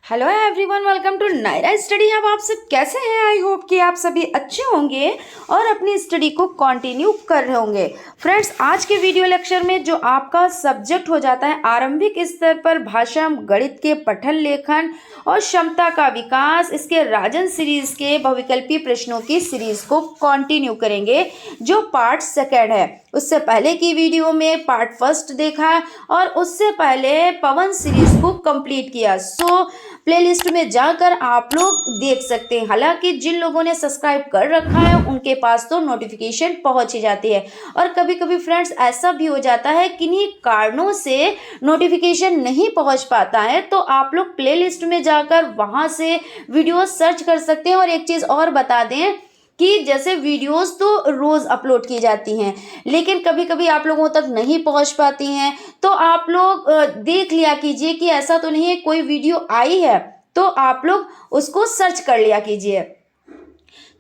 Hello everyone, welcome to Naira study hub. आप सब कैसे हैं? आई होप कि आप सभी अच्छे होंगे और अपनी स्टडी को कंटिन्यू कर रहे होंगे। फ्रेंड्स, आज के वीडियो लेक्चर में जो आपका सब्जेक्ट हो जाता है आरंभिक स्तर पर भाषा गणित के पठन लेखन और क्षमता का विकास, इसके राजन सीरीज के बहुविकल्पी प्रश्नों की सीरीज को कंटिन्यू करेंगे जो पार्ट सेकेंड है। उससे पहले की वीडियो में पार्ट फर्स्ट देखा और उससे पहले पवन सीरीज को कंप्लीट किया। सो प्लेलिस्ट में जाकर आप लोग देख सकते हैं। हालांकि जिन लोगों ने सब्सक्राइब कर रखा है उनके पास तो नोटिफिकेशन पहुंच ही जाती है, और कभी कभी फ्रेंड्स ऐसा भी हो जाता है किन्हीं कारणों से नोटिफिकेशन नहीं पहुंच पाता है, तो आप लोग प्लेलिस्ट में जाकर वहां से वीडियो सर्च कर सकते हैं। और एक चीज़ और बता दें कि जैसे वीडियोस तो रोज़ अपलोड की जाती हैं, लेकिन कभी कभी आप लोगों तक नहीं पहुंच पाती हैं, तो आप लोग देख लिया कीजिए कि ऐसा तो नहीं है कोई वीडियो आई है तो आप लोग उसको सर्च कर लिया कीजिए।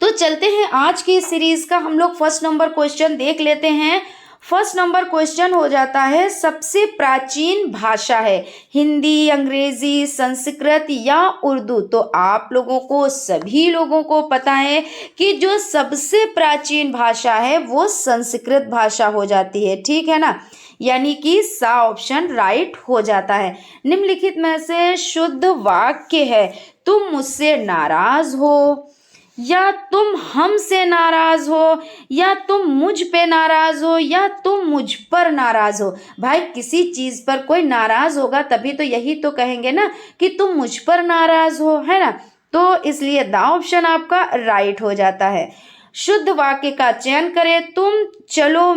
तो चलते हैं आज की सीरीज का हम लोग फर्स्ट नंबर क्वेश्चन देख लेते हैं। फर्स्ट नंबर क्वेश्चन हो जाता है, सबसे प्राचीन भाषा है हिंदी, अंग्रेजी, संस्कृत या उर्दू? तो आप लोगों को, सभी लोगों को पता है कि जो सबसे प्राचीन भाषा है वो संस्कृत भाषा हो जाती है, ठीक है ना। यानी कि सा ऑप्शन राइट हो जाता है। निम्नलिखित में से शुद्ध वाक्य है, तुम मुझसे नाराज हो, या तुम हमसे नाराज हो, या तुम मुझ पे नाराज हो, या तुम मुझ पर नाराज हो। भाई किसी चीज पर कोई नाराज होगा तभी तो यही तो कहेंगे ना कि तुम मुझ पर नाराज हो, है ना। तो इसलिए द ऑप्शन आपका राइट हो जाता है। शुद्ध वाक्य का चयन करें, तुम चलो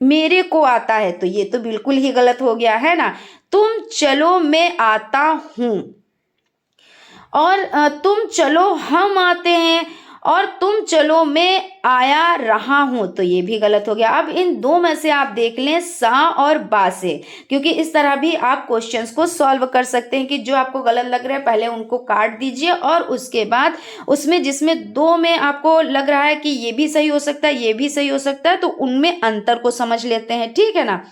मेरे को आता है, तो ये तो बिल्कुल ही गलत हो गया, है ना। तुम चलो मैं आता हूं, और तुम चलो हम आते हैं, और तुम चलो मैं आया रहा हूं, तो ये भी गलत हो गया। अब इन दो में से आप देख लें सा और बा से, क्योंकि इस तरह भी आप क्वेश्चंस को सॉल्व कर सकते हैं कि जो आपको गलत लग रहा है पहले उनको काट दीजिए, और उसके बाद उसमें जिसमें दो में आपको लग रहा है कि ये भी सही हो सकता है, ये भी सही हो सकता है, तो उनमें अंतर को समझ लेते हैं, ठीक है ना।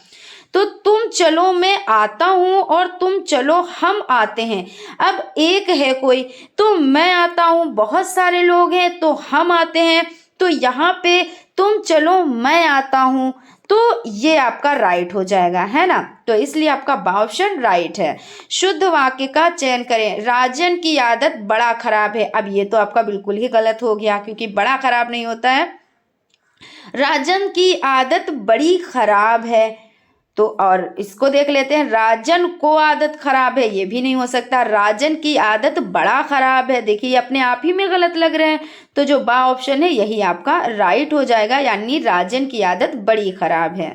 तो तुम चलो मैं आता हूं और तुम चलो हम आते हैं। अब एक है कोई, तो मैं आता हूं, बहुत सारे लोग हैं तो हम आते हैं, तो यहाँ पे तुम चलो मैं आता हूं, तो ये आपका राइट हो जाएगा, है ना। तो इसलिए आपका ऑप्शन राइट है। शुद्ध वाक्य का चयन करें, राजन की आदत बड़ा खराब है। अब ये तो आपका बिल्कुल ही गलत हो गया, क्योंकि बड़ा खराब नहीं होता है, राजन की आदत बड़ी खराब है। तो और इसको देख लेते हैं, राजन को आदत खराब है, ये भी नहीं हो सकता। राजन की आदत बड़ा खराब है, देखिए अपने आप ही में गलत लग रहे हैं, तो जो बा ऑप्शन है यही आपका राइट हो जाएगा, यानी राजन की आदत बड़ी खराब है।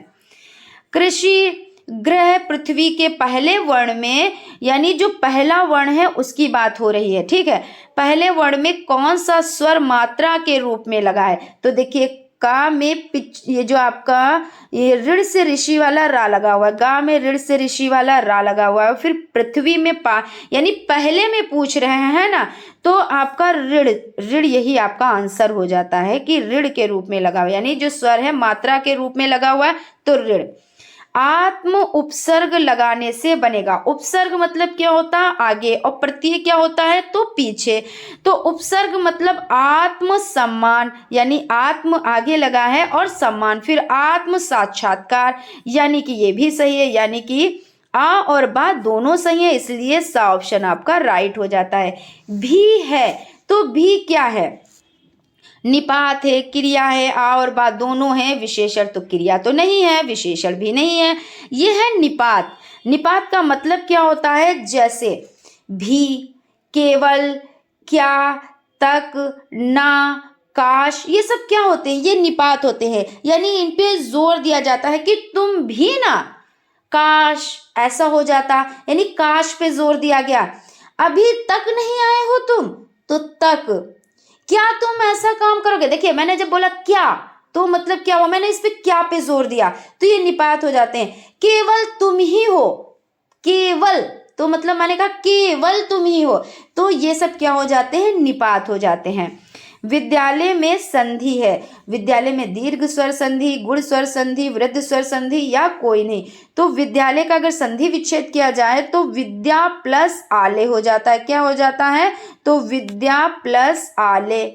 कृषि ग्रह पृथ्वी के पहले वर्ण में, यानी जो पहला वर्ण है उसकी बात हो रही है, ठीक है। पहले वर्ण में कौन सा स्वर मात्रा के रूप में लगा है? तो देखिए का में ये जो आपका ये ऋण से ऋषि वाला रा लगा हुआ है, गा में ऋण से ऋषि वाला रा लगा हुआ है, फिर पृथ्वी में पा, यानी पहले में पूछ रहे हैं, है ना। तो आपका ऋण ऋण यही आपका आंसर हो जाता है कि ऋण के रूप में लगा हुआ, यानी जो स्वर है मात्रा के रूप में लगा हुआ है, तो ऋण। आत्म उपसर्ग लगाने से बनेगा। उपसर्ग मतलब क्या होता है? आगे, और प्रत्यय क्या होता है? तो पीछे। तो उपसर्ग मतलब आत्म सम्मान, यानी आत्म आगे लगा है और सम्मान, फिर आत्म साक्षात्कार, यानी कि ये भी सही है, यानी कि आ और बा दोनों सही है, इसलिए सा ऑप्शन आपका राइट हो जाता है। भी है, तो भी क्या है? निपात है, क्रिया है, आ और बा दोनों हैं, विशेषण तो क्रिया तो नहीं है, विशेषण भी नहीं है, ये है निपात। निपात का मतलब क्या होता है? जैसे भी, केवल, क्या, तक, ना, काश, ये सब क्या होते हैं? ये निपात होते हैं, यानी इन पे जोर दिया जाता है कि तुम भी ना, काश, ऐसा हो जाता, यानी काश पे जोर दिया गया। अभी तक नहीं आए हो तुम, तो तक। क्या तुम ऐसा काम करोगे? देखिए मैंने जब बोला क्या, तो मतलब क्या हुआ? मैंने इस पे क्या पे जोर दिया, तो ये निपात हो जाते हैं। केवल तुम ही हो, केवल, तो मतलब मैंने कहा केवल तुम ही हो, तो ये सब क्या हो जाते हैं? निपात हो जाते हैं। विद्यालय में संधि है, विद्यालय में दीर्घ स्वर संधि, गुण स्वर संधि, वृद्ध स्वर संधि या कोई नहीं। तो विद्यालय का अगर संधि विच्छेद किया जाए तो विद्या प्लस आले हो जाता है। क्या हो जाता है? तो विद्या प्लस आले,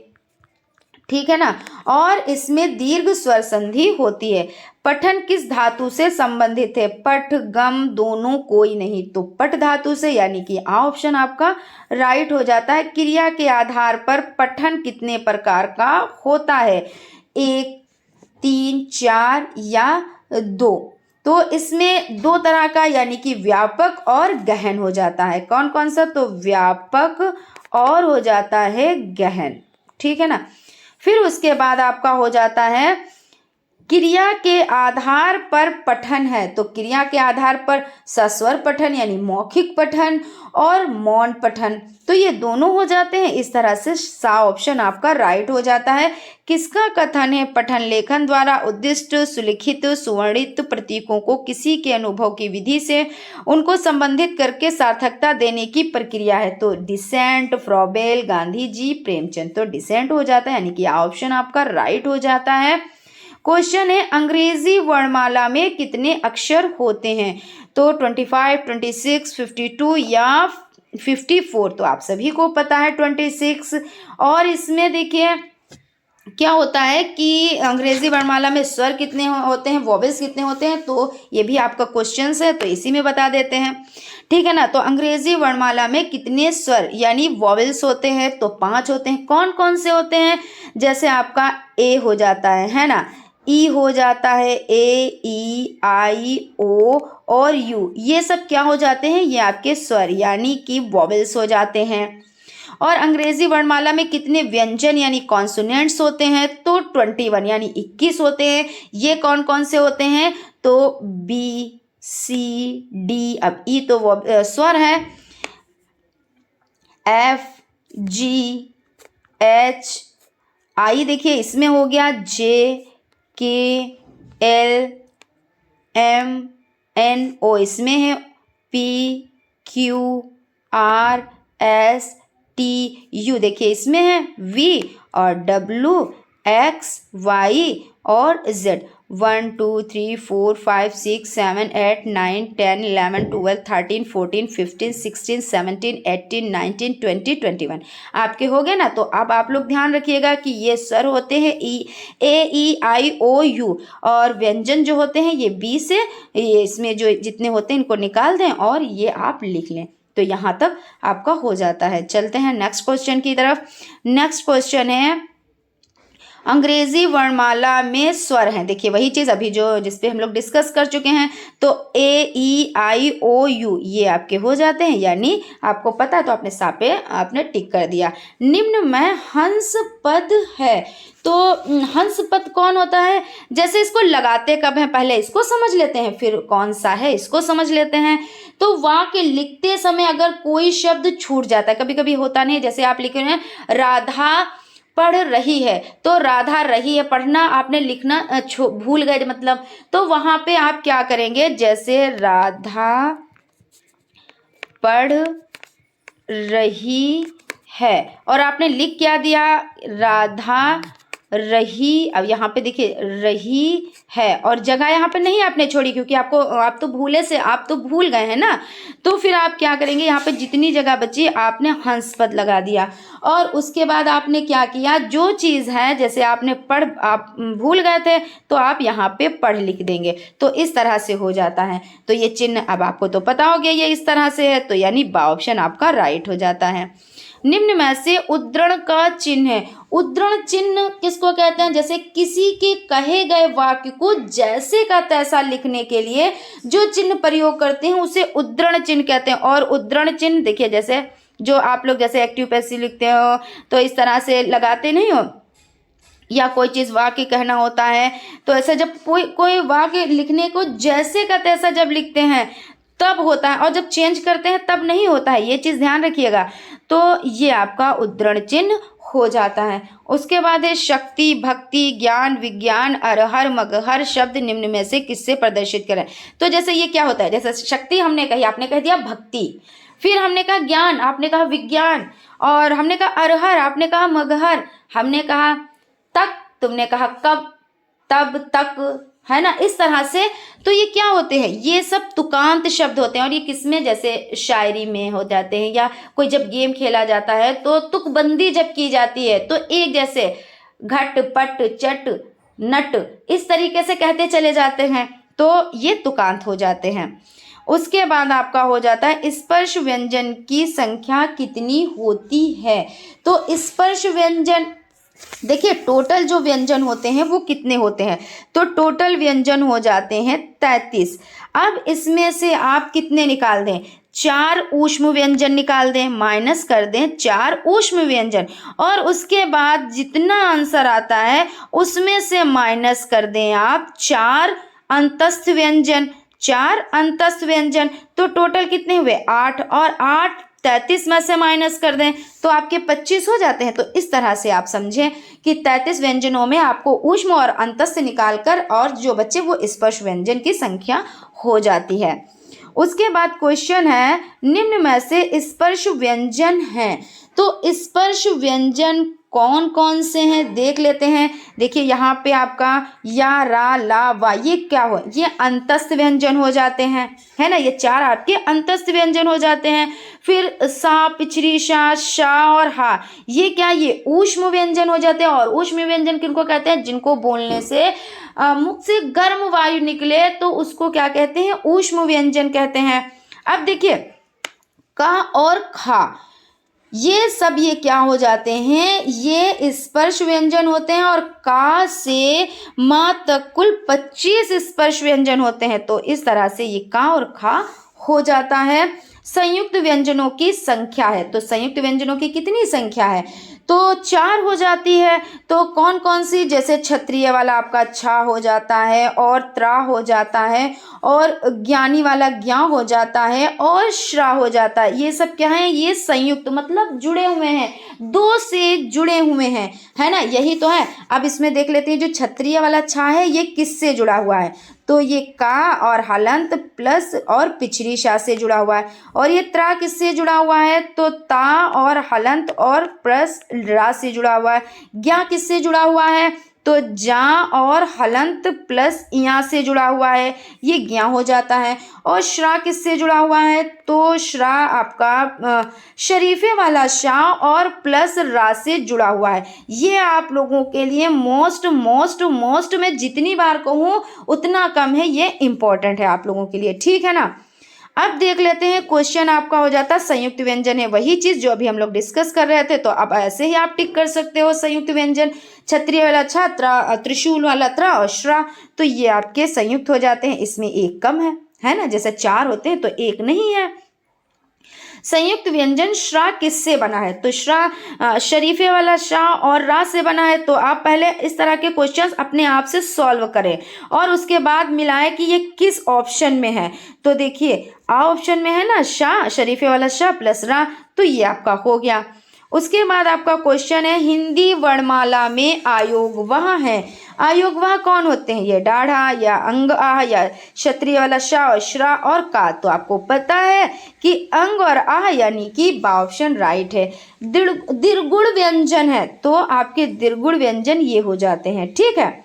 ठीक है ना। और इसमें दीर्घ स्वर संधि होती है। पठन किस धातु से संबंधित है? पठ गम दोनों कोई नहीं, तो पठ धातु से, यानी कि आ ऑप्शन आपका राइट हो जाता है। क्रिया के आधार पर पठन कितने प्रकार का होता है? 1, 3, 4 या 2। तो इसमें 2 तरह का, यानी कि व्यापक और गहन हो जाता है। कौन कौन सा? तो व्यापक और हो जाता है गहन, ठीक है ना। फिर उसके बाद आपका हो जाता है क्रिया के आधार पर पठन है। तो क्रिया के आधार पर सस्वर पठन यानी मौखिक पठन और मौन पठन, तो ये दोनों हो जाते हैं। इस तरह से सा ऑप्शन आपका राइट हो जाता है। किसका कथन है? पठन लेखन द्वारा उद्दिष्ट सुलिखित सुवर्णित प्रतीकों को किसी के अनुभव की विधि से उनको संबंधित करके सार्थकता देने की प्रक्रिया है। तो डिसेंट, फ्रॉबेल, गांधी जी, प्रेमचंद, तो डिसेंट हो जाता है, यानी कि ऑप्शन आपका राइट हो जाता है। क्वेश्चन है अंग्रेजी वर्णमाला में कितने अक्षर होते हैं? तो 25, 26, 52 या 54। तो आप सभी को पता है 26। और इसमें देखिए क्या होता है कि अंग्रेजी वर्णमाला में स्वर कितने होते हैं, वॉवेल्स कितने होते हैं, तो ये भी आपका क्वेश्चन है, तो इसी में बता देते हैं, ठीक है ना। तो अंग्रेजी वर्णमाला में कितने स्वर यानी वॉवेल्स होते हैं? तो 5 होते हैं। कौन कौन से होते हैं? जैसे आपका ए हो जाता है ना, ई हो जाता है, ए, ई, आई, ओ और यू, ये सब क्या हो जाते हैं? ये आपके स्वर यानी कि वॉवेल्स हो जाते हैं। और अंग्रेजी वर्णमाला में कितने व्यंजन यानी कॉन्सोनेंट्स होते हैं? तो 21 यानी 21 होते हैं। ये कौन कौन से होते हैं? तो बी, सी, डी, अब ई तो स्वर है, एफ, जी, एच, आई देखिए इसमें हो गया, जे, के, एल, एम, एन, ओ इसमें है, P, Q, R, S, T, U देखिए इसमें है, वी और डब्ल्यू, एक्स, वाई और जेड। 1, 2, 3, 4, 5, 6, 7, 8, 9, 10, 11, 12, 13, 14, 15, 16, 17, 18, 19, 20, 21 आपके हो गए ना। तो अब आप लोग ध्यान रखिएगा कि ये स्वर होते हैं ए, ई, आई, ओ, यू, और व्यंजन जो होते हैं ये बी से, ये इसमें जो जितने होते हैं इनको निकाल दें और ये आप लिख लें। तो यहाँ तक आपका हो जाता है। चलते हैं नेक्स्ट क्वेश्चन की तरफ। नेक्स्ट क्वेश्चन है अंग्रेजी वर्णमाला में स्वर हैं। देखिए वही चीज़ अभी जो जिस पे हम लोग डिस्कस कर चुके हैं। तो ए, ई, आई, ओ, यू ये आपके हो जाते हैं, यानी आपको पता है तो आपने सापे आपने टिक कर दिया। निम्न में हंस पद है। तो हंस पद कौन होता है? जैसे इसको लगाते कब हैं, पहले इसको समझ लेते हैं, फिर कौन सा है इसको समझ लेते हैं। तो वाक्य लिखते समय अगर कोई शब्द छूट जाता है, कभी कभी होता नहीं, जैसे आप लिख रहे हैं राधा पढ़ रही है, तो राधा रही है पढ़ना आपने लिखना भूल गए मतलब, तो वहां पे आप क्या करेंगे, जैसे राधा पढ़ रही है और आपने लिख क्या दिया, राधा रही। अब यहाँ पे देखिए रही है और जगह यहाँ पे नहीं आपने छोड़ी, क्योंकि आपको आप तो भूल गए हैं ना। तो फिर आप क्या करेंगे, यहाँ पे जितनी जगह बची आपने हंस पद लगा दिया और उसके बाद आपने क्या किया, जो चीज़ है जैसे आपने पढ़ आप भूल गए थे तो आप यहाँ पे पढ़ लिख देंगे, तो इस तरह से हो जाता है। तो ये चिन्ह अब आपको तो पता हो गया ये इस तरह से है, तो यानी बा ऑप्शन आपका राइट हो जाता है। निम्न में से उद्धरण का चिन्ह है। उद्धरण चिन्ह किसको कहते हैं, जैसे किसी के कहे गए वाक्य को जैसे का तैसा लिखने के लिए जो चिन्ह प्रयोग करते हैं उसे उद्धरण चिन्ह कहते हैं। और उद्धरण चिन्ह देखिए जैसे जो आप लोग जैसे एक्टिव पैसिव लिखते हो तो इस तरह से लगाते नहीं हो, या कोई चीज़ वाक्य कहना होता है तो ऐसा जब कोई वाक्य लिखने को जैसे का तैसा जब लिखते हैं तब होता है, और जब चेंज करते हैं तब नहीं होता है, ये चीज़ ध्यान रखिएगा। तो ये आपका उद्धरण चिन्ह हो जाता है। उसके बाद है शक्ति, भक्ति, ज्ञान, विज्ञान, अरहर, मगहर शब्द निम्न में से किससे प्रदर्शित करें। तो जैसे ये क्या होता है, जैसे शक्ति हमने कही, आपने कह दिया भक्ति, फिर हमने कहा ज्ञान, आपने कहा विज्ञान, और हमने कहा अरहर, आपने कहा मगहर, हमने कहा तक, तुमने कहा कब, तब, तक, है ना। इस तरह से तो ये क्या होते हैं, ये सब तुकांत शब्द होते हैं। और ये किसमें, जैसे शायरी में हो जाते हैं, या कोई जब गेम खेला जाता है तो तुकबंदी जब की जाती है तो एक जैसे घट, पट, चट, नट, इस तरीके से कहते चले जाते हैं, तो ये तुकांत हो जाते हैं। उसके बाद आपका हो जाता है स्पर्श व्यंजन की संख्या कितनी होती है। तो स्पर्श व्यंजन, देखिए टोटल जो व्यंजन होते हैं वो कितने होते हैं, तो टोटल व्यंजन हो जाते हैं 33। अब इसमें से आप कितने निकाल दें, 4 ऊष्म व्यंजन निकाल दें, माइनस कर दें 4 ऊष्म व्यंजन, और उसके बाद जितना आंसर आता है उसमें से माइनस कर दें आप 4 अंतस्थ व्यंजन, 4 अंतस्थ व्यंजन। तो टोटल कितने हुए, 8, और 8 33 में से माइनस कर दें तो आपके 25 हो जाते हैं। तो इस तरह से आप समझें कि 33 व्यंजनों में आपको ऊष्म और अंतस्थ निकालकर और जो बच्चे वो स्पर्श व्यंजन की संख्या हो जाती है। उसके बाद क्वेश्चन है निम्न में से स्पर्श व्यंजन हैं, तो स्पर्श व्यंजन कौन कौन से हैं देख लेते हैं। देखिए यहाँ पे आपका या, रा, ला, वा, ये क्या हो, ये अंतस्थ व्यंजन हो जाते हैं, है ना। ये 4 आपके अंतस्थ व्यंजन हो जाते हैं। फिर सा, पिछरी शा और हा, ये क्या, ये ऊष्म व्यंजन हो जाते हैं। और ऊष्म व्यंजन किनको कहते हैं, जिनको बोलने से मुख से गर्म वायु निकले तो उसको क्या कहते हैं, ऊष्म व्यंजन कहते हैं। अब देखिए का और खा, ये सब ये क्या हो जाते हैं, ये स्पर्श व्यंजन होते हैं। और का से मां तक कुल 25 स्पर्श व्यंजन होते हैं। तो इस तरह से ये का और खा हो जाता है। संयुक्त व्यंजनों की संख्या है, तो संयुक्त व्यंजनों की कितनी संख्या है, तो 4 हो जाती है। तो कौन कौन सी, जैसे क्षत्रिय वाला आपका छा हो जाता है, और त्रा हो जाता है, और ज्ञानी वाला ज्ञा हो जाता है, और श्रा हो जाता है। ये सब क्या है, ये संयुक्त मतलब जुड़े हुए हैं, 2 से जुड़े हुए हैं, है ना। यही तो है। अब इसमें देख लेते हैं जो क्षत्रिय वाला छा है ये किससे जुड़ा हुआ है, तो ये का और हलंत प्लस और पिछरी शा से जुड़ा हुआ है। और ये त्रा किससे जुड़ा हुआ है, तो ता और हलंत और प्लस रा से जुड़ा हुआ है। ज्ञा किससे जुड़ा हुआ है, तो जा और हलंत प्लस इया से जुड़ा हुआ है, ये ज्ञा हो जाता है। और श्रा किससे जुड़ा हुआ है, तो श्रा आपका शरीफे वाला शा और प्लस रा से जुड़ा हुआ है। ये आप लोगों के लिए मोस्ट मोस्ट मोस्ट मैं जितनी बार कहूँ उतना कम है, ये इम्पोर्टेंट है आप लोगों के लिए, ठीक है ना। अब देख लेते हैं क्वेश्चन आपका हो जाता है संयुक्त व्यंजन है, वही चीज जो अभी हम लोग डिस्कस कर रहे थे। तो अब ऐसे ही आप टिक कर सकते हो संयुक्त व्यंजन, क्षत्रिय वाला छात्रा, त्रिशूल वाला त्रा और श्रा, तो ये आपके संयुक्त हो जाते हैं। इसमें एक कम है ना, जैसे 4 होते हैं तो एक नहीं है। संयुक्त व्यंजन श्रा किससे बना है, तो श्रा शरीफे वाला शा और रा से बना है। तो आप पहले इस तरह के क्वेश्चंस अपने आप से सॉल्व करें और उसके बाद मिलाएं कि ये किस ऑप्शन में है। तो देखिए आ ऑप्शन में है ना शा, शरीफे वाला शा प्लस रा, तो ये आपका हो गया। उसके बाद आपका क्वेश्चन है हिंदी वर्णमाला में आयोग वह है। आयोग वह कौन होते हैं, ये डाढ़ा या अंग आह या क्षत्रिय वाला शा और श्रा और का। तो आपको पता है कि अंग और आह यानी कि बा ऑप्शन राइट है। दीर्घुण व्यंजन है तो आपके दीर्घुण व्यंजन ये हो जाते हैं, ठीक है।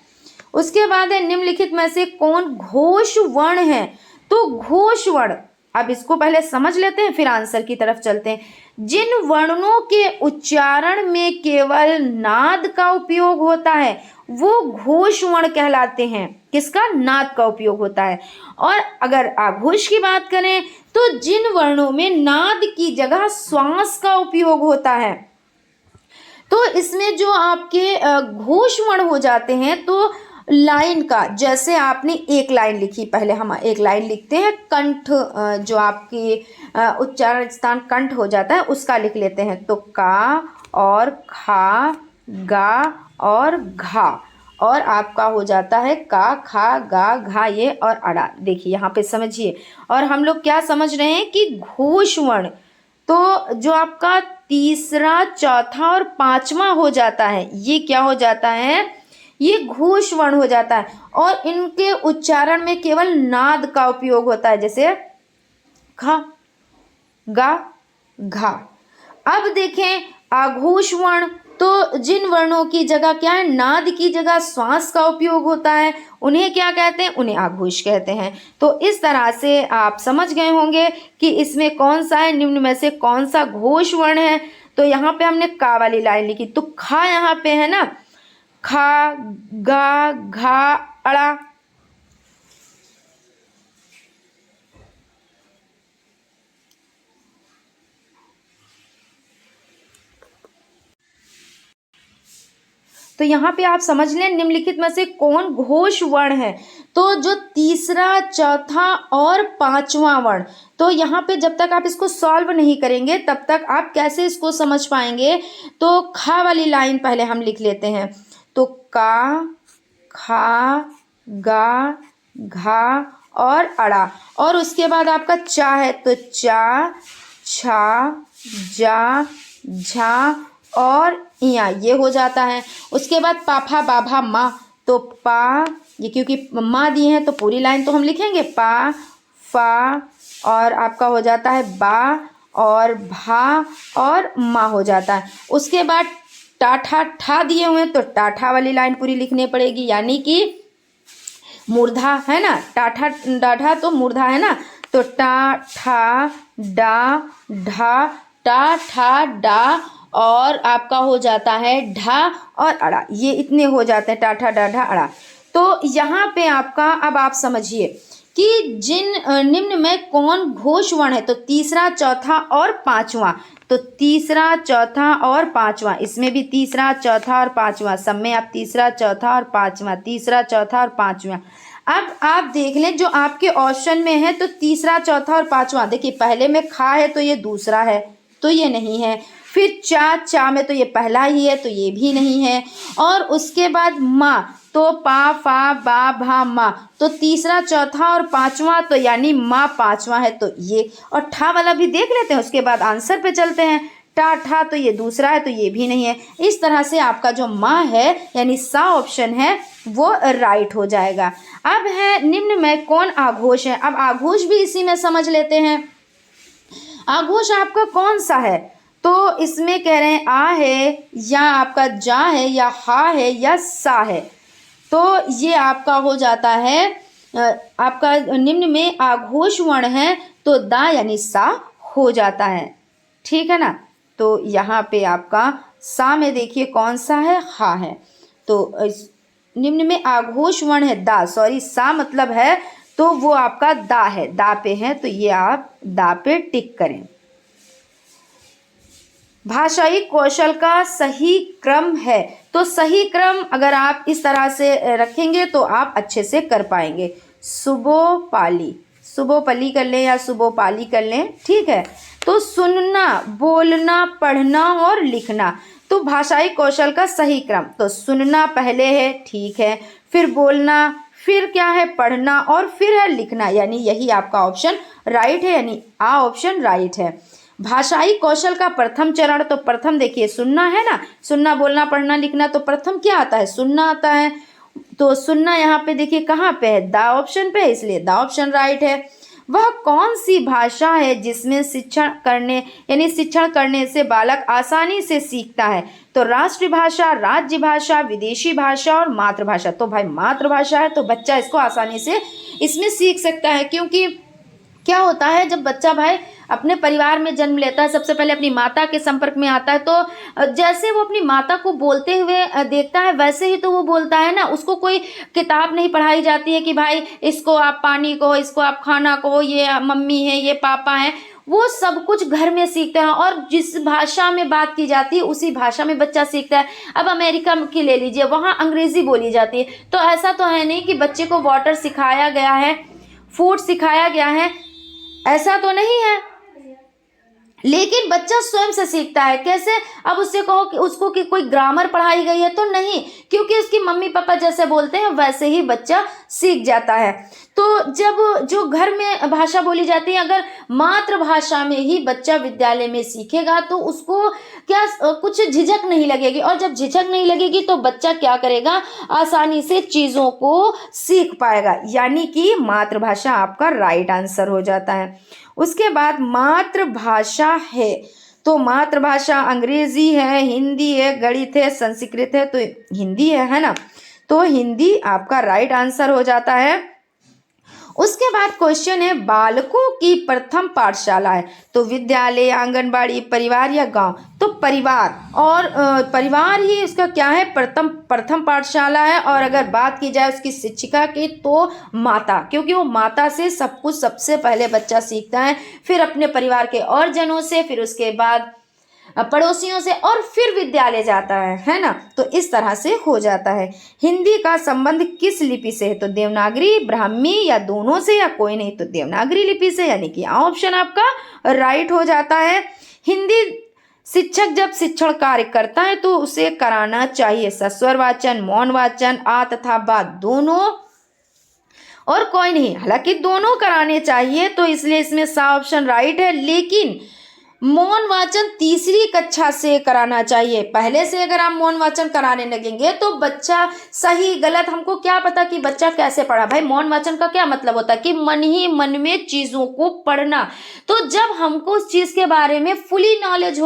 उसके बाद है निम्नलिखित में से कौन घोष वर्ण है, तो घोष वर्ण, अब इसको पहले समझ लेते हैं फिर आंसर की तरफ चलते हैं। जिन वर्णों के उच्चारण में केवल नाद का उपयोग होता है वो घोष वर्ण कहलाते हैं। किसका, नाद का उपयोग होता है। और अगर आघोष की बात करें तो जिन वर्णों में नाद की जगह श्वास का उपयोग होता है, तो इसमें जो आपके घोष वर्ण हो जाते हैं। तो लाइन का, जैसे आपने एक लाइन लिखी, पहले हम एक लाइन लिखते हैं, कंठ जो आपकी उच्चारण स्थान कंठ हो जाता है उसका लिख लेते हैं। तो का और खा, गा और घा, और आपका हो जाता है का, खा, गा, घा, ये और अड़ा। देखिए यहाँ पे समझिए, और हम लोग क्या समझ रहे हैं कि घोष वर्ण, तो जो आपका तीसरा, चौथा और पांचवा हो जाता है ये क्या हो जाता है, ये घोष वर्ण हो जाता है। और इनके उच्चारण में केवल नाद का उपयोग होता है, जैसे खा, गा, घा। अब देखें आघोष वर्ण, तो जिन वर्णों की जगह क्या है, नाद की जगह श्वास का उपयोग होता है, उन्हें क्या कहते हैं, उन्हें आघोष कहते हैं। तो इस तरह से आप समझ गए होंगे कि इसमें कौन सा है, निम्न में से कौन सा घोष वर्ण है। तो यहाँ पे हमने का वाली लाइन लिखी, तो खा यहाँ पे है ना, खा, गा, घा, अड़ा। तो यहाँ पे आप समझ लें निम्नलिखित में से कौन घोष वर्ण है। तो जो तीसरा, चौथा और पांचवा वर्ण, तो यहाँ पे जब तक आप इसको सॉल्व नहीं करेंगे तब तक आप कैसे इसको समझ पाएंगे। तो खा वाली लाइन पहले हम लिख लेते हैं। तो का, खा, गा, घा और अड़ा, और उसके बाद आपका चा है, तो चा, छा, जा, झा और इया, ये हो जाता है। उसके बाद पाफा, बाभा, मा, तो पा, ये क्योंकि माँ दिए हैं तो पूरी लाइन तो हम लिखेंगे, पा, फा और आपका हो जाता है बा और भा और माँ हो जाता है। उसके बाद टाठा, ठा दिए हुए हैं तो टाठा वाली लाइन पूरी लिखनी पड़ेगी, यानी कि मूर्धा है ना, टाठा डाढ़ा तो मूर्धा है ना, तो टा, ठा, डा, ढा, टा, ठा, डा और आपका हो जाता है ढा और अड़ा, ये इतने हो जाते हैं, टाठा, डाढ़ा, अड़ा। तो यहाँ पे आपका, अब आप समझिए कि जिन निम्न में कौन घोष वर्ण है, तो तीसरा, चौथा और पांचवा। तो तीसरा, चौथा और पांचवा, इसमें भी तीसरा, चौथा और पांचवा, सब में आप तीसरा, चौथा और पांचवा, तीसरा, चौथा और पांचवा। अब आप देख लें जो आपके ऑप्शन में है, तो तीसरा, चौथा और पांचवा, देखिए पहले में खा है तो ये दूसरा है, तो ये नहीं है। फिर चा, चा में तो ये पहला ही है, तो ये भी नहीं है। और उसके बाद माँ, तो पा, फा, बा, भा, मा, तो तीसरा, चौथा और पांचवा, तो यानी माँ पांचवा है, तो ये। और ठा वाला भी देख लेते हैं, उसके बाद आंसर पे चलते हैं। टा, ठा, तो ये दूसरा है, तो ये भी नहीं है। इस तरह से आपका जो माँ है यानी सा ऑप्शन है वो राइट हो जाएगा। अब है निम्न में कौन आघोष है। अब आघोष भी इसी में समझ लेते हैं। आघोष आपका कौन सा है, तो इसमें कह रहे हैं आ है या आपका जा है या हा है या सा है। तो ये आपका हो जाता है, आपका निम्न में आघोष वर्ण है तो दा यानी सा हो जाता है, ठीक है ना। तो यहाँ पे आपका सा में देखिए कौन सा है, हा है। तो निम्न में आघोष वर्ण है दा, सॉरी सा मतलब है, तो वो आपका दा है, दा पे है, तो ये आप दा पे टिक करें। भाषाई कौशल का सही क्रम है, तो सही क्रम अगर आप इस तरह से रखेंगे तो आप अच्छे से कर पाएंगे। सुबोपाली, सुबोपली कर लें या सुबोपाली कर लें, ठीक है। तो सुनना, बोलना, पढ़ना और लिखना, तो भाषाई कौशल का सही क्रम, तो सुनना पहले है, ठीक है, फिर बोलना, फिर क्या है पढ़ना और फिर है लिखना, यानी यही आपका ऑप्शन राइट है, यानी आ ऑप्शन राइट है। भाषाई कौशल का प्रथम चरण, तो प्रथम देखिए सुनना है ना, सुनना, बोलना, पढ़ना, लिखना, तो प्रथम क्या आता है, सुनना आता है। तो सुनना यहाँ पे देखिए कहाँ पे है, दा ऑप्शन पे, इसलिए दा ऑप्शन राइट है। वह कौन सी भाषा है जिसमें शिक्षण करने यानी शिक्षण करने से बालक आसानी से सीखता है, तो राष्ट्रभाषा, राज्य भाषा, विदेशी भाषा और मातृभाषा। तो भाई मातृभाषा है तो बच्चा इसको आसानी से इसमें सीख सकता है, क्योंकि क्या होता है जब बच्चा भाई अपने परिवार में जन्म लेता है, सबसे पहले अपनी माता के संपर्क में आता है, तो जैसे वो अपनी माता को बोलते हुए देखता है वैसे ही तो वो बोलता है ना। उसको कोई किताब नहीं पढ़ाई जाती है कि भाई इसको आप पानी कहो, इसको आप खाना कहो, ये मम्मी है, ये पापा है। वो सब कुछ घर में सीखते हैं और जिस भाषा में बात की जाती है उसी भाषा में बच्चा सीखता है। अब अमेरिका की ले लीजिए, वहाँ अंग्रेजी बोली जाती है, तो ऐसा तो है नहीं कि बच्चे को वाटर सिखाया गया है, फूड सिखाया गया है, ऐसा तो नहीं है। लेकिन बच्चा स्वयं से सीखता है। कैसे? अब उससे कहो कि उसको कि कोई ग्रामर पढ़ाई गई है, तो नहीं, क्योंकि उसकी मम्मी पापा जैसे बोलते हैं वैसे ही बच्चा सीख जाता है। तो जब जो घर में भाषा बोली जाती है, अगर मातृभाषा में ही बच्चा विद्यालय में सीखेगा तो उसको क्या कुछ झिझक नहीं लगेगी, और जब झिझक नहीं लगेगी तो बच्चा क्या करेगा, आसानी से चीज़ों को सीख पाएगा। यानी कि मातृभाषा आपका राइट आंसर हो जाता है। उसके बाद मातृभाषा है, तो मातृभाषा अंग्रेजी है, हिंदी है, गणित है, संस्कृत है, तो हिंदी है ना, तो हिंदी आपका राइट आंसर हो जाता है। उसके बाद क्वेश्चन है बालकों की प्रथम पाठशाला है, तो विद्यालय, आंगनबाड़ी, परिवार या गांव, तो परिवार, और परिवार ही इसका क्या है, प्रथम पाठशाला है। और अगर बात की जाए उसकी शिक्षिका की तो माता, क्योंकि वो माता से सब कुछ सबसे पहले बच्चा सीखता है, फिर अपने परिवार के और जनों से, फिर उसके बाद पड़ोसियों से, और फिर विद्यालय जाता है ना, तो इस तरह से हो जाता है। हिंदी का संबंध किस लिपि से है, तो देवनागरी, ब्राह्मी या दोनों से या कोई नहीं, तो देवनागरी लिपि से, यानी कि ऑप्शन आपका राइट हो जाता है। हिंदी शिक्षक जब शिक्षण कार्य करता है तो उसे कराना चाहिए सस्वर वाचन, मौन वाचन, आ तथा बा दोनों और कोई नहीं, हालांकि दोनों कराने चाहिए, तो इसलिए इसमें सा ऑप्शन राइट है। लेकिन मौन वाचन तीसरी कक्षा से कराना चाहिए, पहले से अगर आप मौन वाचन कराने लगेंगे तो बच्चा सही गलत हमको क्या पता कि बच्चा कैसे पढ़ा। भाई मौन वाचन का क्या मतलब होता है कि मन ही मन में चीज़ों को पढ़ना, तो जब हमको उस चीज़ के बारे में फुल नॉलेज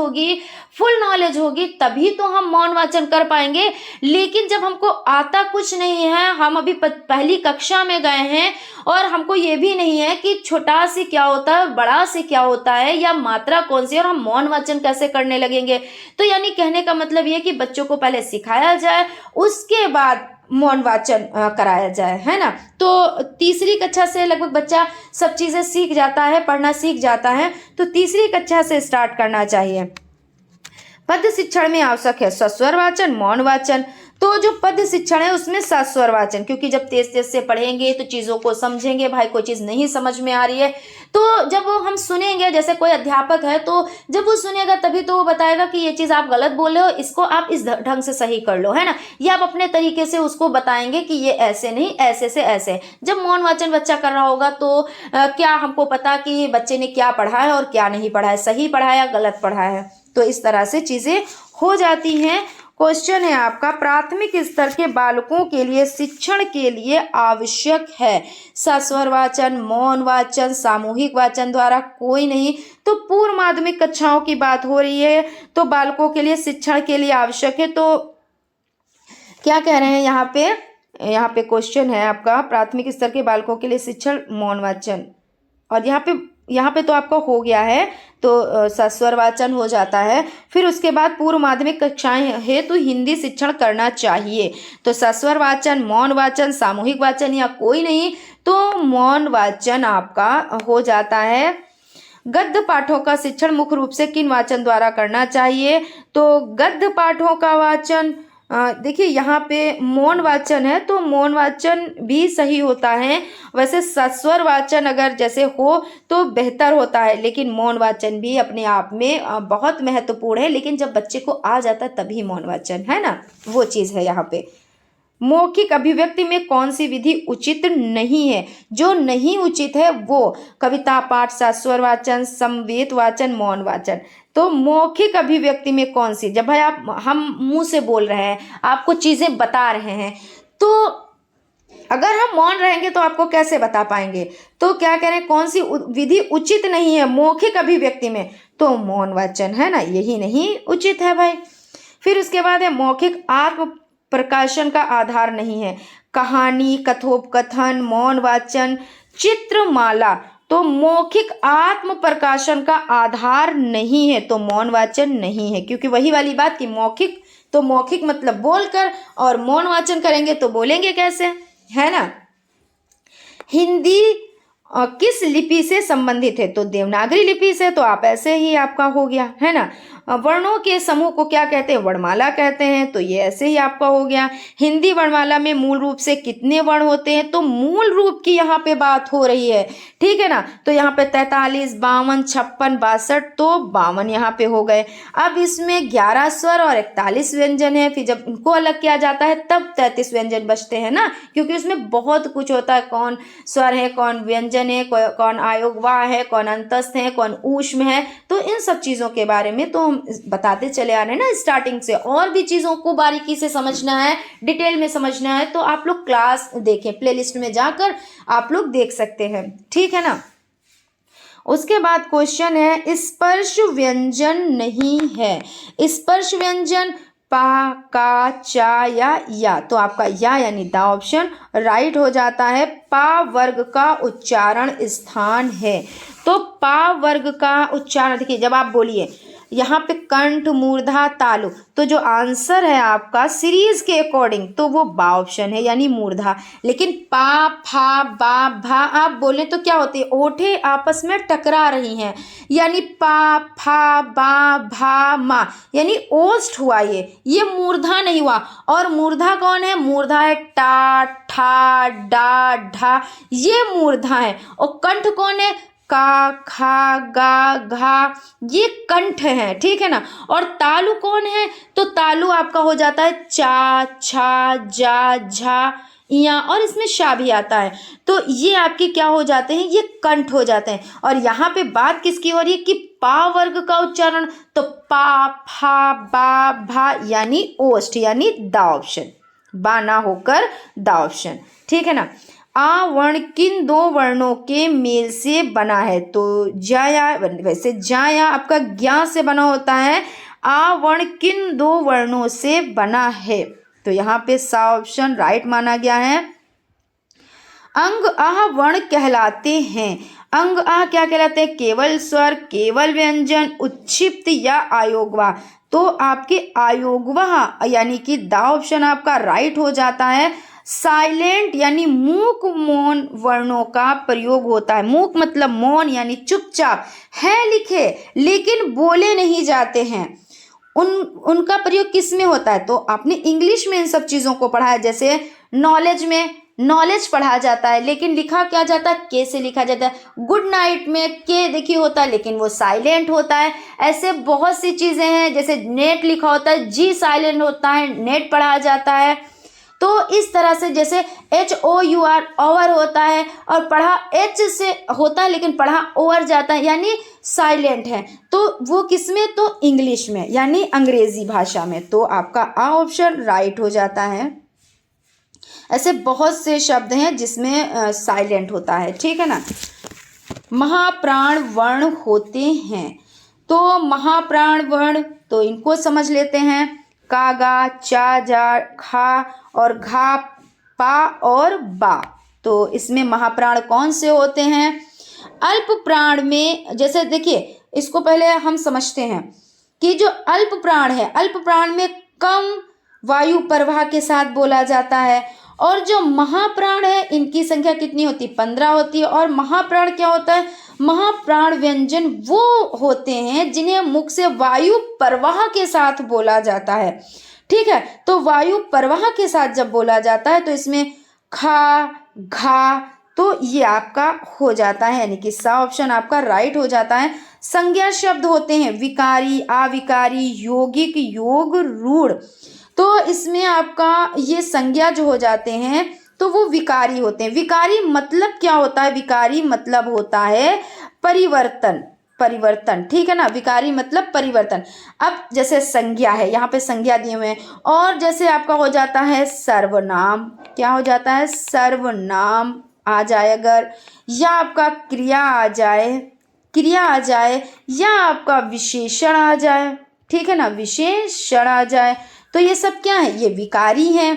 होगी तभी तो हम मौन वाचन कर पाएंगे। लेकिन जब हमको आता कुछ नहीं है, हम अभी पहली कक्षा में गए हैं और हमको ये भी नहीं है कि छोटा से क्या होता है, बड़ा से क्या होता है, या मात्रा कौन सी, और हम मौन वाचन कैसे करने लगेंगे। तो यानी कहने का मतलब ये कि बच्चों को पहले सिखाया जाए, उसके बाद मौन वाचन कराया जाए, है ना। तो तीसरी कक्षा से लगभग बच्चा सब चीज़ें सीख जाता है, पढ़ना सीख जाता है, तो तीसरी कक्षा से स्टार्ट करना चाहिए। पद शिक्षण में आवश्यक है सस्वर वाचन, मौन वाचन, तो जो पद शिक्षण है उसमें सस्वर वाचन, क्योंकि जब तेज तेज से पढ़ेंगे तो चीज़ों को समझेंगे। भाई कोई चीज़ नहीं समझ में आ रही है तो जब वो हम सुनेंगे, जैसे कोई अध्यापक है तो जब वो सुनेगा तभी तो वो बताएगा कि ये चीज़ आप गलत बोल रहे हो, इसको आप इस ढंग से सही कर लो, है ना। या आप अपने तरीके से उसको बताएंगे कि ये ऐसे नहीं, ऐसे से ऐसे। जब मौन वाचन बच्चा कर रहा होगा तो क्या हमको पता कि बच्चे ने क्या पढ़ा है और क्या नहीं पढ़ा है, सही पढ़ा है या गलत पढ़ा है। तो इस तरह से चीज़ें हो जाती हैं। क्वेश्चन है आपका प्राथमिक स्तर के बालकों के लिए शिक्षण के लिए आवश्यक है सस्वर वाचन, मौन वाचन, सामूहिक वाचन द्वारा कोई नहीं, तो पूर्व माध्यमिक कक्षाओं की बात हो रही है, तो बालकों के लिए शिक्षण के लिए आवश्यक है। तो क्या कह रहे हैं यहाँ पे क्वेश्चन है आपका प्राथमिक स्तर के बालकों के लिए शिक्षण मौन वाचन, और यहाँ पे तो आपका हो गया है, तो सस्वर वाचन हो जाता है। फिर उसके बाद पूर्व माध्यमिक कक्षाएं है तो हिंदी शिक्षण करना चाहिए, तो सस्वर वाचन, मौन वाचन, सामूहिक वाचन या कोई नहीं, तो मौन वाचन आपका हो जाता है। गद्य पाठों का शिक्षण मुख्य रूप से किन वाचन द्वारा करना चाहिए, तो गद्य पाठों का वाचन देखिए यहाँ पे मौन वाचन है तो मौन वाचन भी सही होता है। वैसे सस्वर वाचन अगर जैसे हो तो बेहतर होता है, लेकिन मौन वाचन भी अपने आप में बहुत महत्वपूर्ण है, लेकिन जब बच्चे को आ जाता है तभी मौन वाचन, है ना, वो चीज़ है यहाँ पे। मौखिक अभिव्यक्ति में कौन सी विधि उचित नहीं है, जो नहीं उचित है वो कविता पाठ, सस्वर वाचन, समवेत वाचन, मौन वाचन। तो मौखिक अभिव्यक्ति में कौन सी, जब भाई हम मुंह से बोल रहे हैं, आपको चीज़ें बता रहे हैं, तो अगर हम मौन रहेंगे तो आपको कैसे बता पाएंगे। तो क्या कह रहे हैं, कौन सी विधि उचित नहीं है मौखिक अभिव्यक्ति में, तो मौन वाचन, है ना, यही नहीं उचित है भाई। फिर उसके बाद है मौखिक आत्म प्रकाशन का आधार नहीं है कहानी, कथोपकथन, मौन वाचन, चित्रमाला, तो मौखिक आत्म प्रकाशन का आधार नहीं है, तो मौन वाचन नहीं है। क्योंकि वही वाली बात कि मौखिक, तो मौखिक मतलब बोलकर, और मौन वाचन करेंगे तो बोलेंगे कैसे, है ना। हिंदी किस लिपि से संबंधित है, तो देवनागरी लिपि से, तो आप ऐसे ही आपका हो गया, है ना। वर्णों के समूह को क्या कहते हैं? वर्णमाला कहते हैं। तो ये ऐसे ही आपका हो गया। हिंदी वर्णमाला में मूल रूप से कितने वर्ण होते हैं? तो मूल रूप की यहाँ पे बात हो रही है, ठीक है ना। तो यहाँ पे 43, 52, 56, 62, तो 52 यहाँ पे हो गए। अब इसमें 11 स्वर और 41 व्यंजन है। फिर जब इनको अलग किया जाता है तब 33 व्यंजन बचते हैं ना, क्योंकि उसमें बहुत कुछ होता है। कौन स्वर है, कौन व्यंजन है, कौन आयोगवाह है, कौन अंतस्थ है, कौन ऊष्म है। तो इन सब चीज़ों के बारे में तो हम बताते चले आ रहे हैं ना स्टार्टिंग से। और भी चीज़ों को बारीकी से समझना है, डिटेल में समझना है, तो आप लोग क्लास देखें, प्लेलिस्ट में जाकर आप लोग देख सकते हैं, ठीक है ना। उसके बाद क्वेश्चन है, स्पर्श व्यंजन नहीं है। स्पर्श व्यंजन पा, का, चा या। तो आपका या यानी द ऑप्शन राइट हो जाता है। पा वर्ग का उच्चारण स्थान है। तो पा वर्ग का उच्चारण देखिए, जब आप बोलिए यहाँ पे कंठ, मूर्धा, तालु, तो जो आंसर है आपका सीरीज के अकॉर्डिंग तो वो बा ऑप्शन है यानी मूर्धा। लेकिन पा, फा, बा, भा आप बोले तो क्या होती है? ओठे आपस में टकरा रही हैं, यानी पा, फा, बा, भा, मा, यानी ओष्ठ हुआ ये मूर्धा नहीं हुआ। और मूर्धा कौन है? मूर्धा है टा, ठा, डा, ढा, ये मूर्धा है। और कंठ कौन है? का, खा, गा, घा, ये कंठ है, ठीक है ना। और तालु कौन है? तो तालु आपका हो जाता है चा, छा, जा, झा, या, और इसमें शा भी आता है। तो ये आपके क्या हो जाते हैं? ये कंठ हो जाते हैं। और यहाँ पे बात किसकी हो रही है कि पा वर्ग का उच्चारण, तो पा, फा, बा, भा यानी ओष्ठ यानी द ऑप्शन, बा ना होकर द ऑप्शन, ठीक है ना। आ वर्ण किन दो वर्णों के मेल से बना है? तो जाया, वैसे जाया आपका ज्ञा से बना होता है। आ वर्ण किन दो वर्णों से बना है? तो यहाँ पे सा ऑप्शन राइट माना गया है। अंग आह वर्ण कहलाते हैं। अंग आह क्या कहलाते हैं? केवल स्वर, केवल व्यंजन, उच्छिप्त या आयोगवाह। तो आपके आयोगवाह यानी कि द ऑप्शन आपका राइट हो जाता है। साइलेंट यानी मूक मौन वर्णों का प्रयोग होता है। मूक मतलब मौन यानी चुपचाप है लिखे लेकिन बोले नहीं जाते हैं। उनका प्रयोग किस में होता है? तो आपने इंग्लिश में इन सब चीज़ों को पढ़ा है। जैसे नॉलेज में नॉलेज पढ़ा जाता है लेकिन लिखा क्या जाता है? के से लिखा जाता है। गुड नाइट में के देखिए होता है लेकिन वो साइलेंट होता है। ऐसे बहुत सी चीज़ें हैं। जैसे नेट लिखा होता है, जी साइलेंट होता है, नेट पढ़ा जाता है। तो इस तरह से जैसे HOUR ओवर होता है और पढ़ा H से होता है लेकिन पढ़ा ओवर जाता है यानी साइलेंट है। तो वो किस में? तो इंग्लिश में यानी अंग्रेजी भाषा में। तो आपका आ ऑप्शन राइट हो जाता है। ऐसे बहुत से शब्द हैं जिसमें साइलेंट होता है, ठीक है ना। महाप्राण वर्ण होते हैं। तो महाप्राण वर्ण तो इनको समझ लेते हैं। का, गा, चा, जा, खा और घा, पा और बा। तो इसमें महाप्राण कौन से होते हैं? अल्प प्राण में जैसे देखिए, इसको पहले हम समझते हैं कि जो अल्प प्राण है, अल्प प्राण में कम वायु प्रवाह के साथ बोला जाता है। और जो महाप्राण है इनकी संख्या कितनी होती है? 15 होती है। और महाप्राण क्या होता है? महाप्राण व्यंजन वो होते हैं जिन्हें मुख से वायु प्रवाह के साथ बोला जाता है, ठीक है। तो वायु प्रवाह के साथ जब बोला जाता है तो इसमें खा, घा, तो ये आपका हो जाता है यानी कि सा ऑप्शन आपका राइट हो जाता है। संज्ञा शब्द होते हैं विकारी, अविकारी, यौगिक, योग, रूढ़। तो इसमें आपका ये संज्ञा जो हो जाते हैं तो वो विकारी होते हैं। विकारी मतलब क्या होता है? विकारी मतलब होता है परिवर्तन, परिवर्तन, ठीक है ना। विकारी मतलब परिवर्तन। अब जैसे संज्ञा है, यहाँ पे संज्ञा दिए हुए हैं। और जैसे आपका हो जाता है सर्वनाम, क्या हो जाता है? सर्वनाम आ जाए अगर, या आपका क्रिया आ जाए, क्रिया आ जाए, या आपका विशेषण आ जाए, ठीक है ना, विशेषण आ जाए, तो ये सब क्या है? ये विकारी हैं।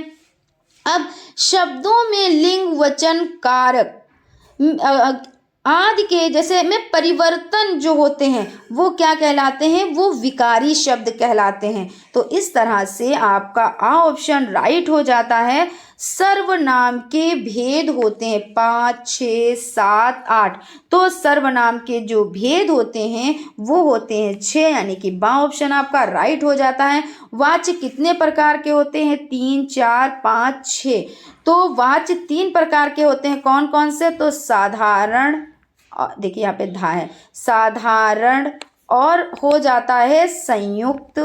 अब शब्दों में लिंग, वचन, कारक आदि के जैसे में परिवर्तन जो होते हैं वो क्या कहलाते हैं? वो विकारी शब्द कहलाते हैं। तो इस तरह से आपका आ ऑप्शन राइट हो जाता है। सर्वनाम के भेद होते हैं 5, 6, 7, 8। तो सर्वनाम के जो भेद होते हैं वो होते हैं 6, यानी कि बा ऑप्शन आपका राइट हो जाता है। वाच्य कितने प्रकार के होते हैं? 3, 4, 5, 6। तो वाच्य 3 प्रकार के होते हैं, कौन कौन से? तो साधारण, देखिए यहाँ पे धा है, साधारण, और हो जाता है संयुक्त,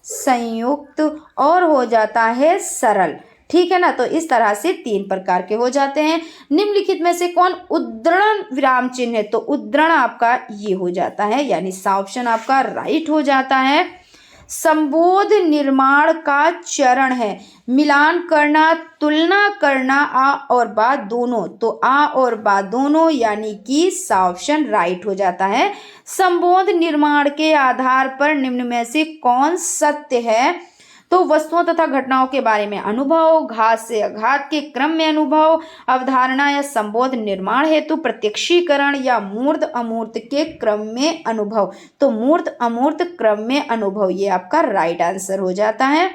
संयुक्त, और हो जाता है सरल। ठीक है ना। तो इस तरह से 3 प्रकार के हो जाते हैं। निम्नलिखित में से कौन उद्धरण विराम चिन्ह है? तो उद्धरण आपका ये हो जाता है, यानी सा ऑप्शन आपका राइट हो जाता है। संबोध निर्माण का चरण है मिलान करना, तुलना करना, आ और बा दोनों। तो आ और बा दोनों यानी कि सा ऑप्शन राइट हो जाता है। संबोध निर्माण के आधार पर निम्न में से कौन सत्य है? तो वस्तुओं तथा घटनाओं के बारे में अनुभव, घात से आघात के क्रम में अनुभव, अवधारणा या संबोध निर्माण हेतु प्रत्यक्षीकरण, या मूर्त अमूर्त के क्रम में अनुभव। तो मूर्त अमूर्त क्रम में अनुभव ये आपका राइट आंसर हो जाता है।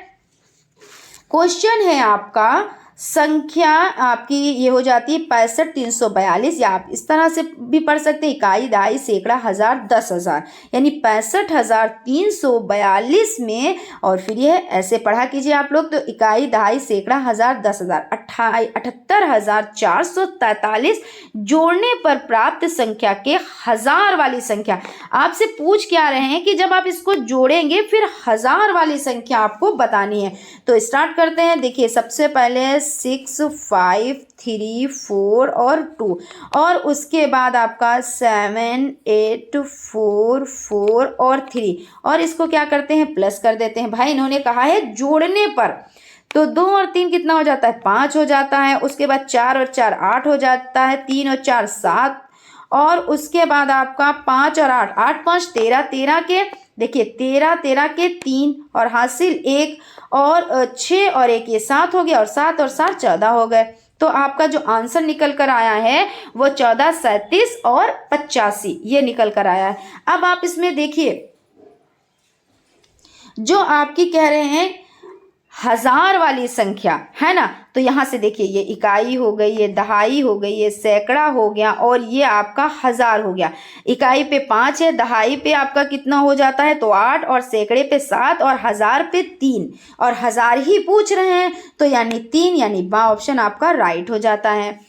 क्वेश्चन है आपका, संख्या आपकी ये हो जाती है 65,342, या आप इस तरह से भी पढ़ सकते हैं, इकाई, दहाई, सैकड़ा, हजार, 10,000, यानी 65,342 में। और फिर ये ऐसे पढ़ा कीजिए आप लोग, तो इकाई, दहाई, सैकड़ा, हजार, 10,000, 78,443 जोड़ने पर प्राप्त संख्या के हजार वाली संख्या। आपसे पूछ क्या रहे हैं कि जब आप इसको जोड़ेंगे फिर हजार वाली संख्या आपको बतानी है। तो स्टार्ट करते हैं। देखिए सबसे पहले 6, 5, 3, 4 और 2, और उसके बाद आपका 7, 8, 4, 4 और 3, और इसको क्या करते हैं? प्लस कर देते हैं। भाई इन्होंने कहा है जोड़ने पर, तो 2 और 3 कितना हो जाता है? 5 हो जाता है। उसके बाद 4 और 4 8 हो जाता है, 3 और 4 7, और उसके बाद आपका 5 और 8, 8, 5 13, 13 के देखिए 13, 13 के 3 और हासिल 1, और 6 और 1 ये 7 हो गया, और 7 और 7 14 हो गए। तो आपका जो आंसर निकल कर आया है वो 14, 37 और 85 ये निकल कर आया है। अब आप इसमें देखिए जो आपकी कह रहे हैं हजार वाली संख्या है ना, तो यहां से देखिए ये इकाई हो गई, ये दहाई हो गई, ये सैकड़ा हो गया, और ये आपका हजार हो गया। इकाई पे 5 है, दहाई पे आपका कितना हो जाता है? तो 8, और सैकड़े पे 7, और हजार पे 3, और हजार ही पूछ रहे हैं तो यानी 3, यानी बा ऑप्शन आपका राइट हो जाता है।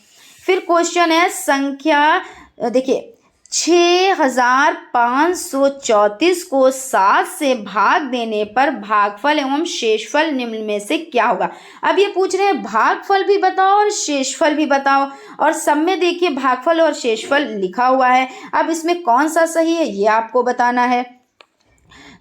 फिर क्वेश्चन है संख्या, देखिए 6,534 को 7 से भाग देने पर भागफल एवं शेषफल निम्न में से क्या होगा? अब ये पूछ रहे हैं भागफल भी बताओ और शेषफल भी बताओ, और सब में देखिए भागफल और शेषफल लिखा हुआ है। अब इसमें कौन सा सही है ये आपको बताना है।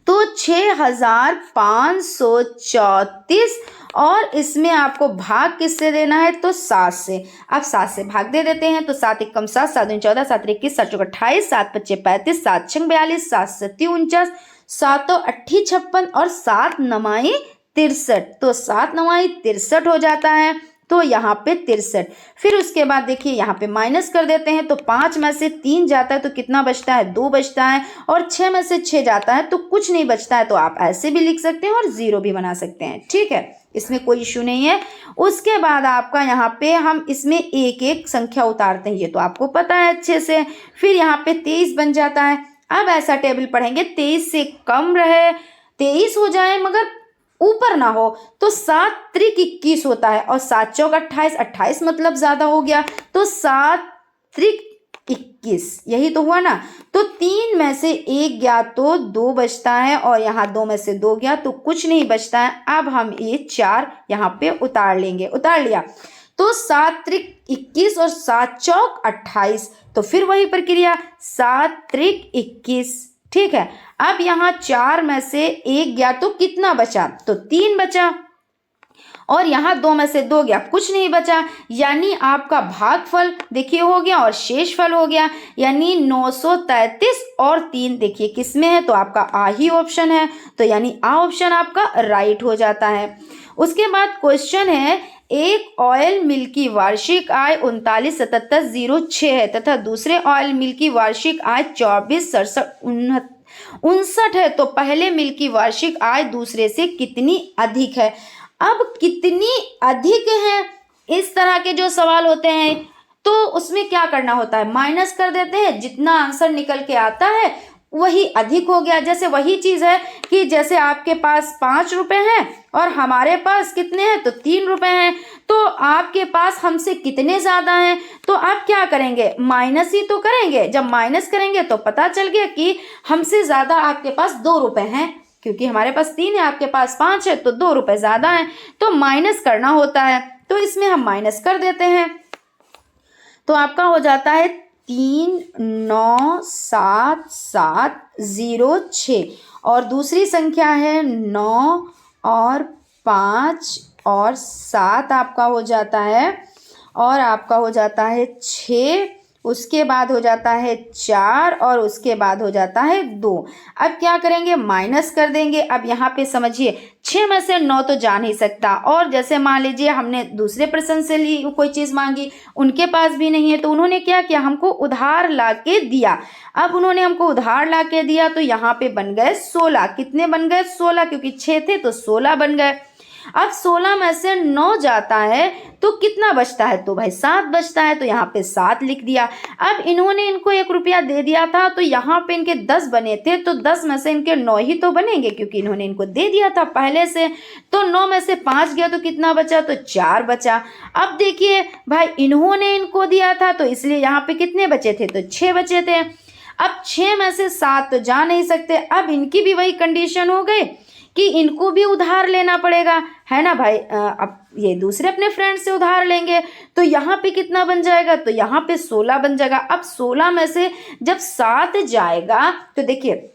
तो 6,534, और इसमें आपको भाग किससे देना है? तो 7 से। अब 7 से भाग दे देते हैं। तो 7 एकम 7, 7 दूनी 14, 7 21, 7 चौक 28, 7 पच्चे 35, 7 छंग 42, 7 सत्ती 49, 7 अट्ठी 56, और 7 नवाई 63। तो 7 नवाई 63 हो जाता है। तो यहाँ पे 63। फिर उसके बाद देखिए यहाँ पे माइनस कर देते हैं। तो 5 में से 3 जाता है तो कितना बचता है? 2 बचता है, और 6 में से 6 जाता है तो कुछ नहीं बचता है। तो आप ऐसे भी लिख सकते हैं और 0 भी बना सकते हैं। ठीक है, इसमें कोई इशू नहीं है। उसके बाद आपका यहाँ पे हम इसमें एक एक संख्या उतारते हैं, ये तो आपको पता है अच्छे से। फिर यहाँ पे 23 बन जाता है। अब ऐसा टेबल पढ़ेंगे 23 से कम रहे, 23 हो जाए मगर ऊपर ना हो, तो 7 त्रिक 21 होता है, और 7 चौक 28, 28 मतलब ज्यादा हो गया, तो 7 त्रिक 21 यही तो हुआ ना। तो 3 में से 1 गया तो 2 बचता है, और यहाँ 2 में से 2 गया तो कुछ नहीं बचता है। अब हम ये 4 यहाँ पे उतार लेंगे। उतार लिया तो 7 त्रिक 21 और 7 चौक 28, तो फिर वही प्रक्रिया 7 त्रिक 21। ठीक है, अब यहाँ 4 में से 1 गया तो कितना बचा? तो 3 बचा, और यहाँ 2 में से 2 गया, कुछ नहीं बचा, यानी आपका भागफल देखिए हो गया और शेषफल हो गया, यानी 933 और 3 देखिए किस में है? तो आपका आ ही ऑप्शन है, तो यानी आ ऑप्शन आपका राइट हो जाता है। उसके बाद क्वेश्चन है, एक ऑयल मिल की वार्षिक आय 39,77,06 है तथा दूसरे ऑयल मिल की वार्षिक आय 24,67,59 है, तो पहले मिल की वार्षिक आय दूसरे से कितनी अधिक है? अब कितनी अधिक है, इस तरह के जो सवाल होते हैं तो उसमें क्या करना होता है, माइनस कर देते हैं, जितना आंसर निकल के आता है वही अधिक हो गया। जैसे वही चीज है कि जैसे आपके पास 5 रुपए हैं और हमारे पास कितने हैं, तो 3 रुपए हैं, तो आपके पास हमसे कितने ज्यादा हैं, तो आप क्या करेंगे, माइनस ही तो करेंगे। जब माइनस करेंगे तो पता चल गया कि हमसे ज्यादा आपके पास 2 रुपए हैं, क्योंकि हमारे पास 3 है, आपके पास 5 है, तो 2 रुपए ज्यादा है, तो माइनस करना होता है। तो इसमें हम माइनस कर देते हैं, तो आपका हो जाता है 39770 और दूसरी संख्या है 9 और 5 और 7 आपका हो जाता है, और आपका हो जाता है 6, उसके बाद हो जाता है 4 और उसके बाद हो जाता है 2। अब क्या करेंगे, माइनस कर देंगे। अब यहाँ पे समझिए 6 में से 9 तो जा नहीं सकता, और जैसे मान लीजिए हमने दूसरे पर्सन से ली कोई चीज़ मांगी, उनके पास भी नहीं है, तो उन्होंने क्या किया, हमको उधार ला के दिया। अब उन्होंने हमको उधार ला के दिया तो यहाँ पे बन गए 16। कितने बन गए, 16, क्योंकि 6 थे तो 16 बन गए। अब 16 में से 9 जाता है तो कितना बचता है, तो भाई 7 बचता है, तो यहाँ पे 7 लिख दिया। अब इन्होंने इनको 1 रुपया दे दिया था, तो यहाँ पे इनके 10 बने थे, तो 10 में से इनके 9 ही तो बनेंगे, क्योंकि इन्होंने इनको दे दिया था पहले से। तो 9 में से 5 गया तो कितना बचा, तो 4 बचा। अब देखिए भाई इन्होंने इनको दिया था, तो इसलिए यहाँ पे कितने बचे थे, तो 6 बचे थे। अब 6 में से 7 तो जा नहीं सकते। अब इनकी भी वही कंडीशन हो गई कि इनको भी उधार लेना पड़ेगा, है ना भाई। अब ये दूसरे अपने फ्रेंड से उधार लेंगे, तो यहाँ पे कितना बन जाएगा, तो यहाँ पे 16 बन जाएगा। अब 16 में से जब 7 जाएगा तो देखिए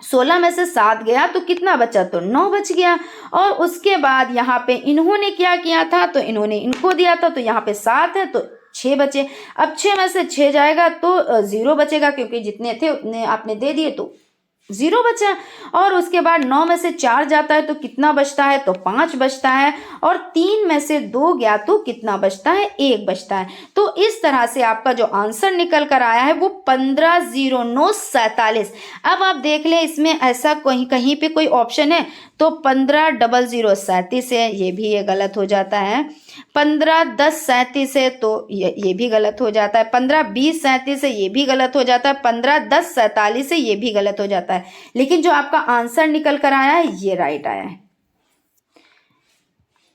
16 में से 7 गया तो कितना बचा, तो 9 बच गया। और उसके बाद यहाँ पे इन्होंने क्या किया था, तो इन्होंने इनको दिया था, तो यहाँ पे 7 है तो 6 बचे। अब 6 में से 6 जाएगा तो 0 बचेगा, क्योंकि जितने थे उतने आपने दे दिए तो 0 बचा। और उसके बाद 9 में से 4 जाता है तो कितना बचता है, तो 5 बचता है। और 3 में से 2 गया तो कितना बचता है, 1 बचता है। तो इस तरह से आपका जो आंसर निकल कर आया है वो 150947। अब आप देख लें इसमें ऐसा कहीं पे कोई ऑप्शन है, तो 150037 है, ये भी ये गलत हो जाता है। 151037 है तो ये भी गलत हो जाता है। 152037 है, ये भी गलत हो जाता है। 151047 है, ये भी गलत हो जाता है। लेकिन जो आपका आंसर निकल कर आया है ये राइट आया है।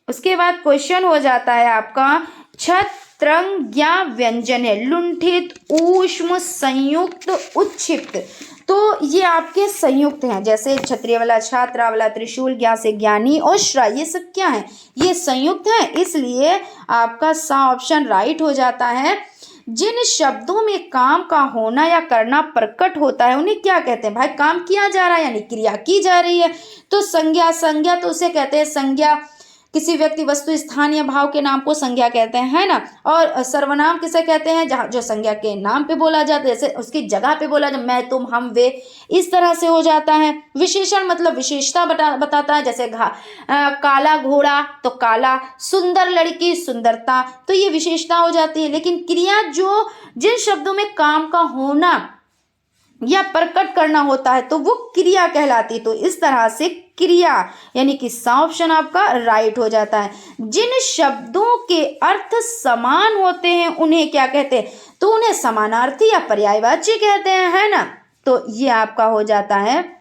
उसके बाद क्वेश्चन हो जाता है आपका छत्रंज्ञा व्यंजन है, लुंठित, ऊष्म, संयुक्त, उत्क्षिप्त। तो ये आपके संयुक्त हैं, जैसे क्षत्रिय वाला, छात्रा वाला, त्रिशूल, ज्ञा से ज्ञानी और श्रा, ये सब क्या है, ये संयुक्त हैं, इसलिए आपका सा ऑप्शन राइट हो जाता है। जिन शब्दों में काम का होना या करना प्रकट होता है उन्हें क्या कहते हैं, भाई काम किया जा रहा है यानी क्रिया की जा रही है, तो संज्ञा। संज्ञा तो उसे कहते हैं, संज्ञा किसी व्यक्ति, वस्तु, स्थान या भाव के नाम को संज्ञा कहते हैं, है ना। और सर्वनाम किसे कहते हैं, जहाँ जो संज्ञा के नाम पे बोला जाता है, जैसे उसकी जगह पे बोला जाए, मैं, तुम, हम, वे, इस तरह से हो जाता है। विशेषण मतलब विशेषता बताता है, जैसे काला घोड़ा तो काला, सुंदर लड़की सुंदरता, तो ये विशेषता हो जाती है। लेकिन क्रिया जो जिन शब्दों में काम का होना या प्रकट करना होता है तो वो क्रिया कहलाती है। तो इस तरह से क्रिया यानी कि सा ऑप्शन आपका राइट हो जाता है। जिन शब्दों के अर्थ समान होते हैं उन्हें क्या कहते हैं, तो उन्हें समानार्थी या पर्यायवाची कहते हैं, है ना। तो ये आपका हो जाता है।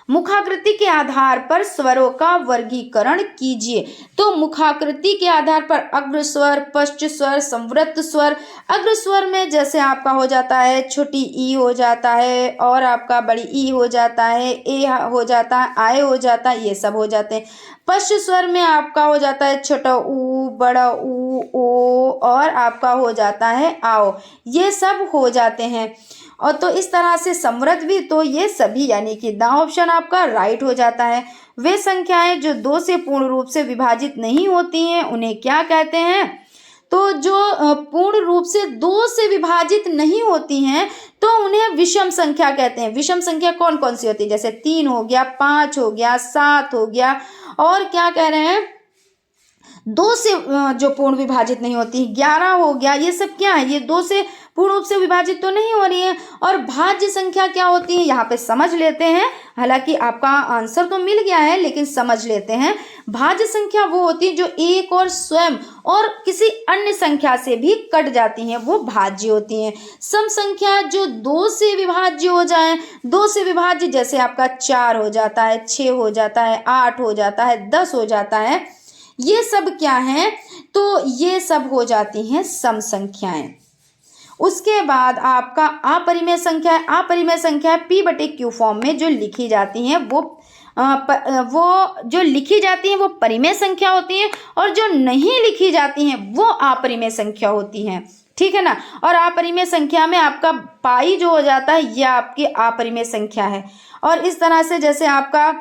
मुखाकृति के आधार पर स्वरों का वर्गीकरण कीजिए। तो मुखाकृति के आधार पर अग्र स्वर, पश्च स्वर, संवृत्त स्वर। अग्र स्वर में जैसे आपका हो जाता है छोटी ई हो जाता है, और आपका बड़ी ई हो जाता है, ए हो जाता है, आए हो जाता है, ये सब हो जाते हैं। पश्च स्वर में आपका हो जाता है छोटा ऊ, बड़ा ऊ, ओ, और आपका हो जाता है आओ, ये सब हो जाते हैं। और तो इस तरह से समृद्ध भी, तो ये सभी यानी कि द ऑप्शन आपका राइट हो जाता है। वे संख्याएं जो 2 से पूर्ण रूप से विभाजित नहीं होती हैं उन्हें क्या कहते हैं, तो जो पूर्ण रूप से 2 से विभाजित नहीं होती हैं तो उन्हें विषम संख्या कहते हैं। विषम संख्या कौन कौन सी होती है, जैसे 3 हो गया, 5 हो गया, 7 हो गया, और क्या कह रहे हैं दो से जो पूर्ण विभाजित नहीं होती, 11 हो गया, ये सब क्या है, ये दो से पूर्ण रूप से विभाजित तो नहीं हो रही है। और भाज्य संख्या क्या होती है, यहाँ पे समझ लेते हैं। हालांकि आपका आंसर तो मिल गया है, लेकिन समझ लेते हैं। भाज्य संख्या वो होती है जो एक और स्वयं और किसी अन्य संख्या से भी कट जाती हैं, वो भाज्य होती हैं। सम संख्या जो दो से विभाज्य हो जाए, दो से विभाज्य जैसे आपका 4 हो जाता है, 6 हो जाता है, 8 हो जाता है, 10 हो जाता है, ये सब क्या है, तो ये सब हो जाती हैं सम संख्याएं। उसके बाद आपका अपरिमेय संख्या है। अपरिमेय संख्या p/q फॉर्म में जो लिखी जाती हैं वो जो लिखी जाती हैं वो परिमेय संख्या होती हैं, और जो नहीं लिखी जाती हैं वो अपरिमेय संख्या होती हैं। ठीक है ना। और अपरिमेय संख्या में आपका पाई जो हो जाता है यह आपकी अपरिमेय संख्या है। और इस तरह से जैसे आपका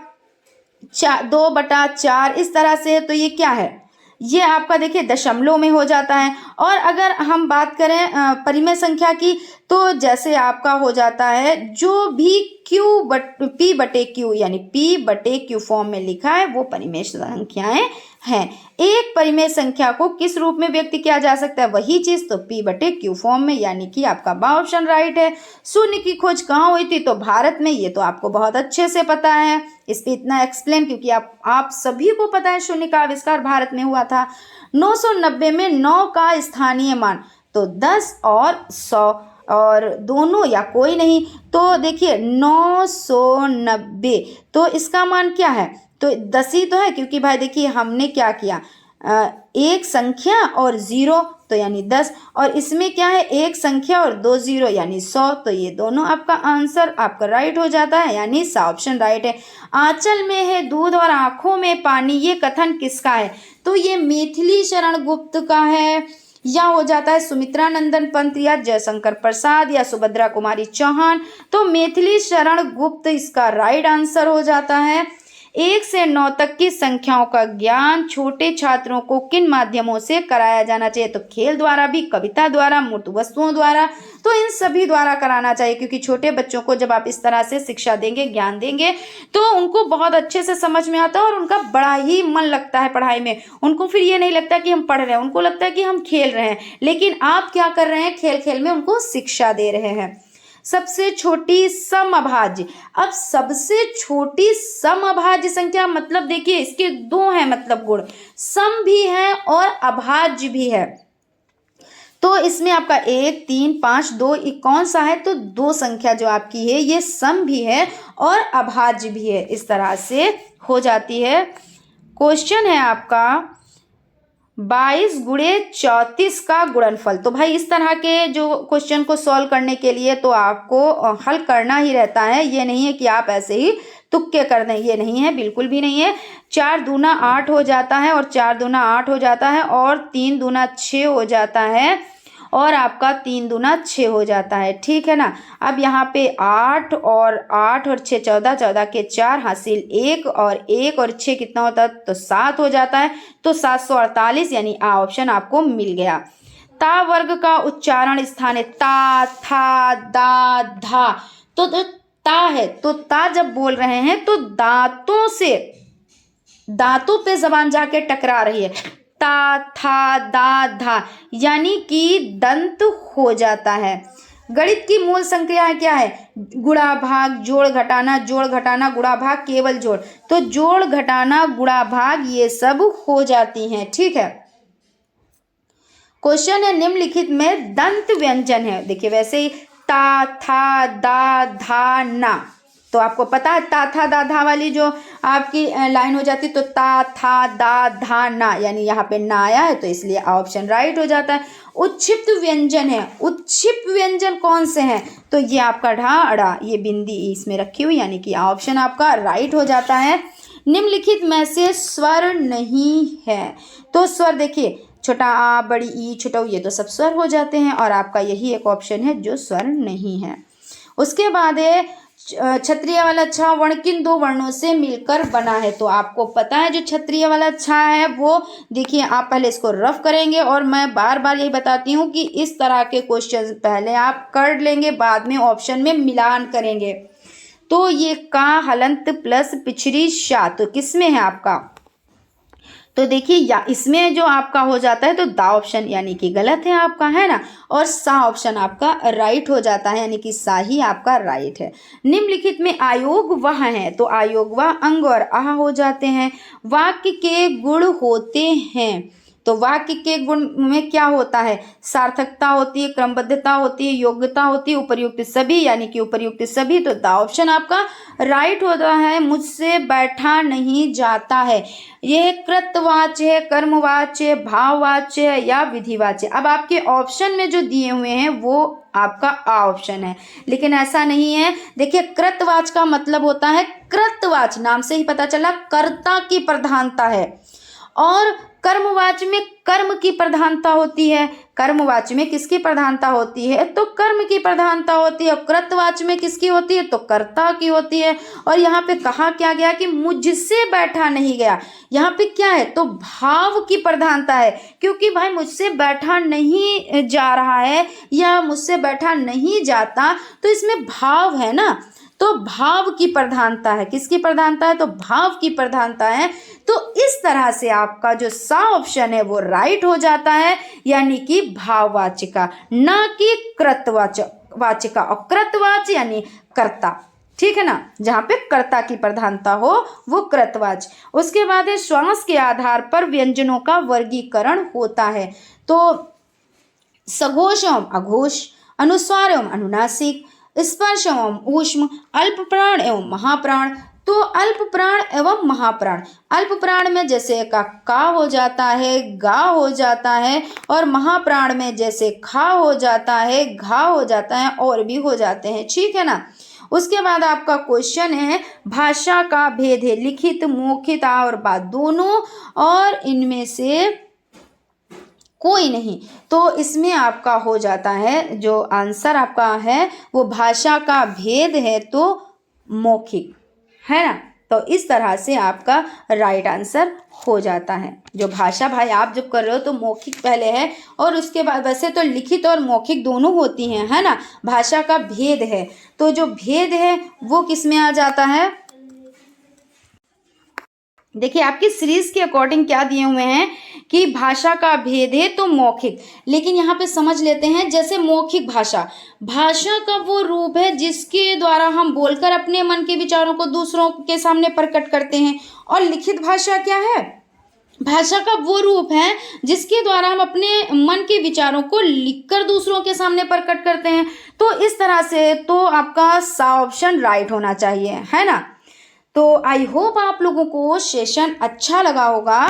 2/4 इस तरह से है, तो ये क्या है, ये आपका देखिए दशमलव में हो जाता है। और अगर हम बात करें परिमेय संख्या की, तो जैसे आपका हो जाता है जो भी p/q यानी p/q फॉर्म में लिखा है वो परिमेय संख्याएं हैं। एक परिमेय संख्या को किस रूप में व्यक्त किया जा सकता है, वही चीज तो p/q फॉर्म में, यानी कि आपका बा ऑप्शन राइट है। शून्य की खोज कहाँ हुई थी, तो भारत में, ये तो आपको बहुत अच्छे से पता है, इस पे इतना एक्सप्लेन, क्योंकि आप सभी को पता है शून्य का आविष्कार भारत में हुआ था। 990 में 9 का स्थानीय मान, तो 10 और 100 और दोनों या कोई नहीं, तो देखिए 990, तो इसका मान क्या है, तो 10 ही तो है, क्योंकि भाई देखिए हमने क्या किया, एक संख्या और 0 तो यानी 10, और इसमें क्या है, एक संख्या और 2 0 यानी 100, तो ये दोनों आपका आंसर आपका राइट हो जाता है, यानी सा ऑप्शन राइट है। आंचल में है दूध और आंखों में पानी, ये कथन किसका है, तो ये मैथिली शरण गुप्त का है, या हो जाता है सुमित्रा नंदन पंत, या जयशंकर प्रसाद, या सुभद्रा कुमारी चौहान। तो मैथिली शरण गुप्त इसका राइट आंसर हो जाता है। 1 से 9 तक की संख्याओं का ज्ञान छोटे छात्रों को किन माध्यमों से कराया जाना चाहिए, तो खेल द्वारा भी, कविता द्वारा, मूर्त वस्तुओं द्वारा, तो इन सभी द्वारा कराना चाहिए, क्योंकि छोटे बच्चों को जब आप इस तरह से शिक्षा देंगे, ज्ञान देंगे, तो उनको बहुत अच्छे से समझ में आता है और उनका बड़ा ही मन लगता है पढ़ाई में। उनको फिर ये नहीं लगता कि हम पढ़ रहे हैं, उनको लगता है कि हम खेल रहे हैं। लेकिन आप क्या कर रहे हैं, खेल खेल में उनको शिक्षा दे रहे हैं। सबसे छोटी समअभाज्य, अब सबसे छोटी समअभाज्य संख्या मतलब देखिए इसके दो हैं मतलब गुण, सम भी है और अभाज्य भी है। तो इसमें आपका 1 3 5 2 कौन सा है, तो 2 संख्या जो आपकी है ये सम भी है और अभाज्य भी है, इस तरह से हो जाती है। क्वेश्चन है आपका 22 गुणे 34 का गुणनफल। तो भाई इस तरह के जो क्वेश्चन को सॉल्व करने के लिए तो आपको हल करना ही रहता है, ये नहीं है कि आप ऐसे ही तुक्के कर दें, ये नहीं है, बिल्कुल भी नहीं है। 4 दूना 8 हो जाता है और 4 दूना 8 हो जाता है और 3 दूना 6 हो जाता है और आपका 3 दूना 6 हो जाता है, ठीक है ना। अब यहाँ पे 8 और 6 14, 14 के 4 हासिल 1 और 1 और 6 कितना होता है, तो 7 हो जाता है, तो 748 यानी आ ऑप्शन आपको मिल गया। ता वर्ग का उच्चारण स्थान है, ता था दा धा, तो ता है, तो ता जब बोल रहे हैं तो दांतों पे जबान जाके टकरा रही है, ता था दा धा, यानी कि दंत हो जाता है। गणित की मूल संक्रियाएं क्या है, गुणा भाग जोड़ घटाना, जोड़ घटाना गुणा भाग केवल जोड़, तो जोड़ घटाना गुणा भाग ये सब हो जाती हैं, ठीक है। क्वेश्चन है निम्नलिखित में दंत व्यंजन है, देखिए वैसे ही ता था दा धा ना, तो आपको पता है ता था दा धा वाली जो आपकी लाइन हो जाती, तो ता था दा धा ना, यानी यहाँ पे ना आया है तो इसलिए ऑप्शन राइट हो जाता है। उत्क्षिप्त व्यंजन है, उत्क्षिप्त व्यंजन कौन से हैं, तो ये आपका ढा अड़ा, ये बिंदी इसमें रखी हुई, यानी कि ऑप्शन आपका राइट हो जाता है। निम्नलिखित में से स्वर नहीं है, तो स्वर देखिए छोटा आ बड़ी ई छोटा ऊ, ये तो सब स्वर हो जाते हैं और आपका यही एक ऑप्शन है जो स्वर नहीं है। उसके बाद है क्षत्रिय वाला छा वर्ण किन 2 वर्णों से मिलकर बना है, तो आपको पता है जो क्षत्रिय वाला छा है वो देखिए आप पहले इसको रफ करेंगे, और मैं बार बार यही बताती हूँ कि इस तरह के क्वेश्चन पहले आप कर लेंगे, बाद में ऑप्शन में मिलान करेंगे। तो ये का हलंत प्लस पिछड़ी शा, तो किस में है आपका, तो देखिए या इसमें जो आपका हो जाता है तो दा ऑप्शन यानी कि गलत है आपका, है ना, और सा ऑप्शन आपका राइट हो जाता है, यानी कि सा ही आपका राइट है। निम्नलिखित में आयोग वह है, तो आयोग वह अंग और आह हो जाते हैं। वाक्य के गुण होते हैं, तो वाक्य के गुण में क्या होता है, सार्थकता होती है, क्रमबद्धता होती है, योग्यता होती है, उपर्युक्त सभी यानी कि उपर्युक्त सभी, तो द ऑप्शन आपका राइट होता है। मुझसे बैठा नहीं जाता है, यह कृतवाच्य है, कर्मवाच्य, भाववाच्य है या विधिवाच्य। अब आपके ऑप्शन में जो दिए हुए हैं वो आपका आ ऑप्शन है, लेकिन ऐसा नहीं है। देखिए कृतवाच्य का मतलब होता है, कृतवाच्य नाम से ही पता चला कर्ता की प्रधानता है, और कर्मवाच्य में कर्म की प्रधानता होती है। कर्मवाच्य में किसकी प्रधानता होती है, तो कर्म की प्रधानता होती है। कृतवाच्य में किसकी होती है, तो कर्ता की होती है। और यहाँ पे कहा क्या गया कि मुझसे बैठा नहीं गया, यहाँ पे क्या है, तो भाव की प्रधानता है, क्योंकि भाई मुझसे बैठा नहीं जा रहा है या मुझसे बैठा नहीं जाता, तो इसमें भाव है ना, तो भाव की प्रधानता है। किसकी प्रधानता है, तो भाव की प्रधानता है। तो इस तरह से आपका जो सा ऑप्शन है वो राइट हो जाता है, यानी कि भाववाच्य का, ना कि कृतवाच्य का। और कृतवाच्य यानी कर्ता, ठीक है ना, जहाँ पे कर्ता की प्रधानता हो वो कृतवाच्य। उसके बाद है श्वास के आधार पर व्यंजनों का वर्गीकरण होता है, तो सघोष एवं अघोष, अनुस्वार एवं अनुनासिक, स्पर्श एवं ऊष्म, अल्प प्राण एवं महाप्राण। तो अल्प प्राण एवं महाप्राण, अल्प प्राण में जैसे का हो जाता है, गा हो जाता है, और महाप्राण में जैसे खा हो जाता है, घा हो जाता है, और भी हो जाते हैं, ठीक है ना। उसके बाद आपका क्वेश्चन है भाषा का भेद है, लिखित, मौखिक और बात दोनों, और इनमें से कोई नहीं। तो इसमें आपका हो जाता है, जो आंसर आपका है वो भाषा का भेद है तो मौखिक, है ना। तो इस तरह से आपका राइट आंसर हो जाता है। जो भाषा भाई आप जब कर रहे हो तो मौखिक पहले है, और उसके बाद वैसे तो लिखित और मौखिक दोनों होती हैं, है ना। भाषा का भेद है, तो जो भेद है वो किस में आ जाता है, देखिए आपकी सीरीज के अकॉर्डिंग क्या दिए हुए हैं कि भाषा का भेद है तो मौखिक, लेकिन यहाँ पे समझ लेते हैं। जैसे मौखिक भाषा, भाषा का वो रूप है जिसके द्वारा हम बोलकर अपने मन के विचारों को दूसरों के सामने प्रकट करते हैं, और लिखित भाषा क्या है, भाषा का वो रूप है जिसके द्वारा हम अपने मन के विचारों को लिखकर दूसरों के सामने प्रकट करते हैं। तो इस तरह से तो आपका सा ऑप्शन राइट होना चाहिए, है ना। तो आई होप आप लोगों को सेशन अच्छा लगा होगा।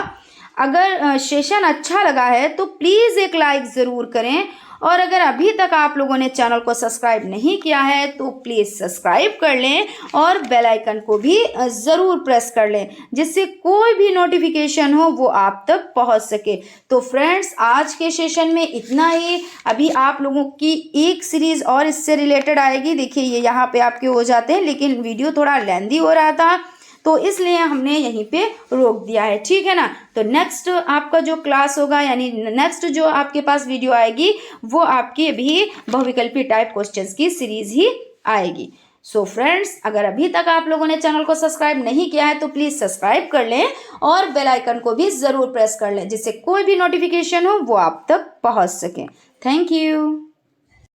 अगर सेशन अच्छा लगा है तो प्लीज़ एक लाइक ज़रूर करें, और अगर अभी तक आप लोगों ने चैनल को सब्सक्राइब नहीं किया है तो प्लीज़ सब्सक्राइब कर लें, और बेल आइकन को भी ज़रूर प्रेस कर लें, जिससे कोई भी नोटिफिकेशन हो वो आप तक पहुंच सके। तो फ्रेंड्स आज के सेशन में इतना ही। अभी आप लोगों की एक सीरीज़ और इससे रिलेटेड आएगी। देखिए ये यहाँ पे आपके हो जाते हैं, लेकिन वीडियो थोड़ा लेंदी हो रहा था तो इसलिए हमने यहीं पे रोक दिया है, ठीक है ना। तो नेक्स्ट आपका जो क्लास होगा, यानी नेक्स्ट जो आपके पास वीडियो आएगी वो आपकी भी बहुविकल्पी टाइप क्वेश्चंस की सीरीज ही आएगी। सो फ्रेंड्स अगर अभी तक आप लोगों ने चैनल को सब्सक्राइब नहीं किया है तो प्लीज़ सब्सक्राइब कर लें, और बेल आइकन को भी ज़रूर प्रेस कर लें, जिससे कोई भी नोटिफिकेशन हो वो आप तक पहुँच सके। Thank you.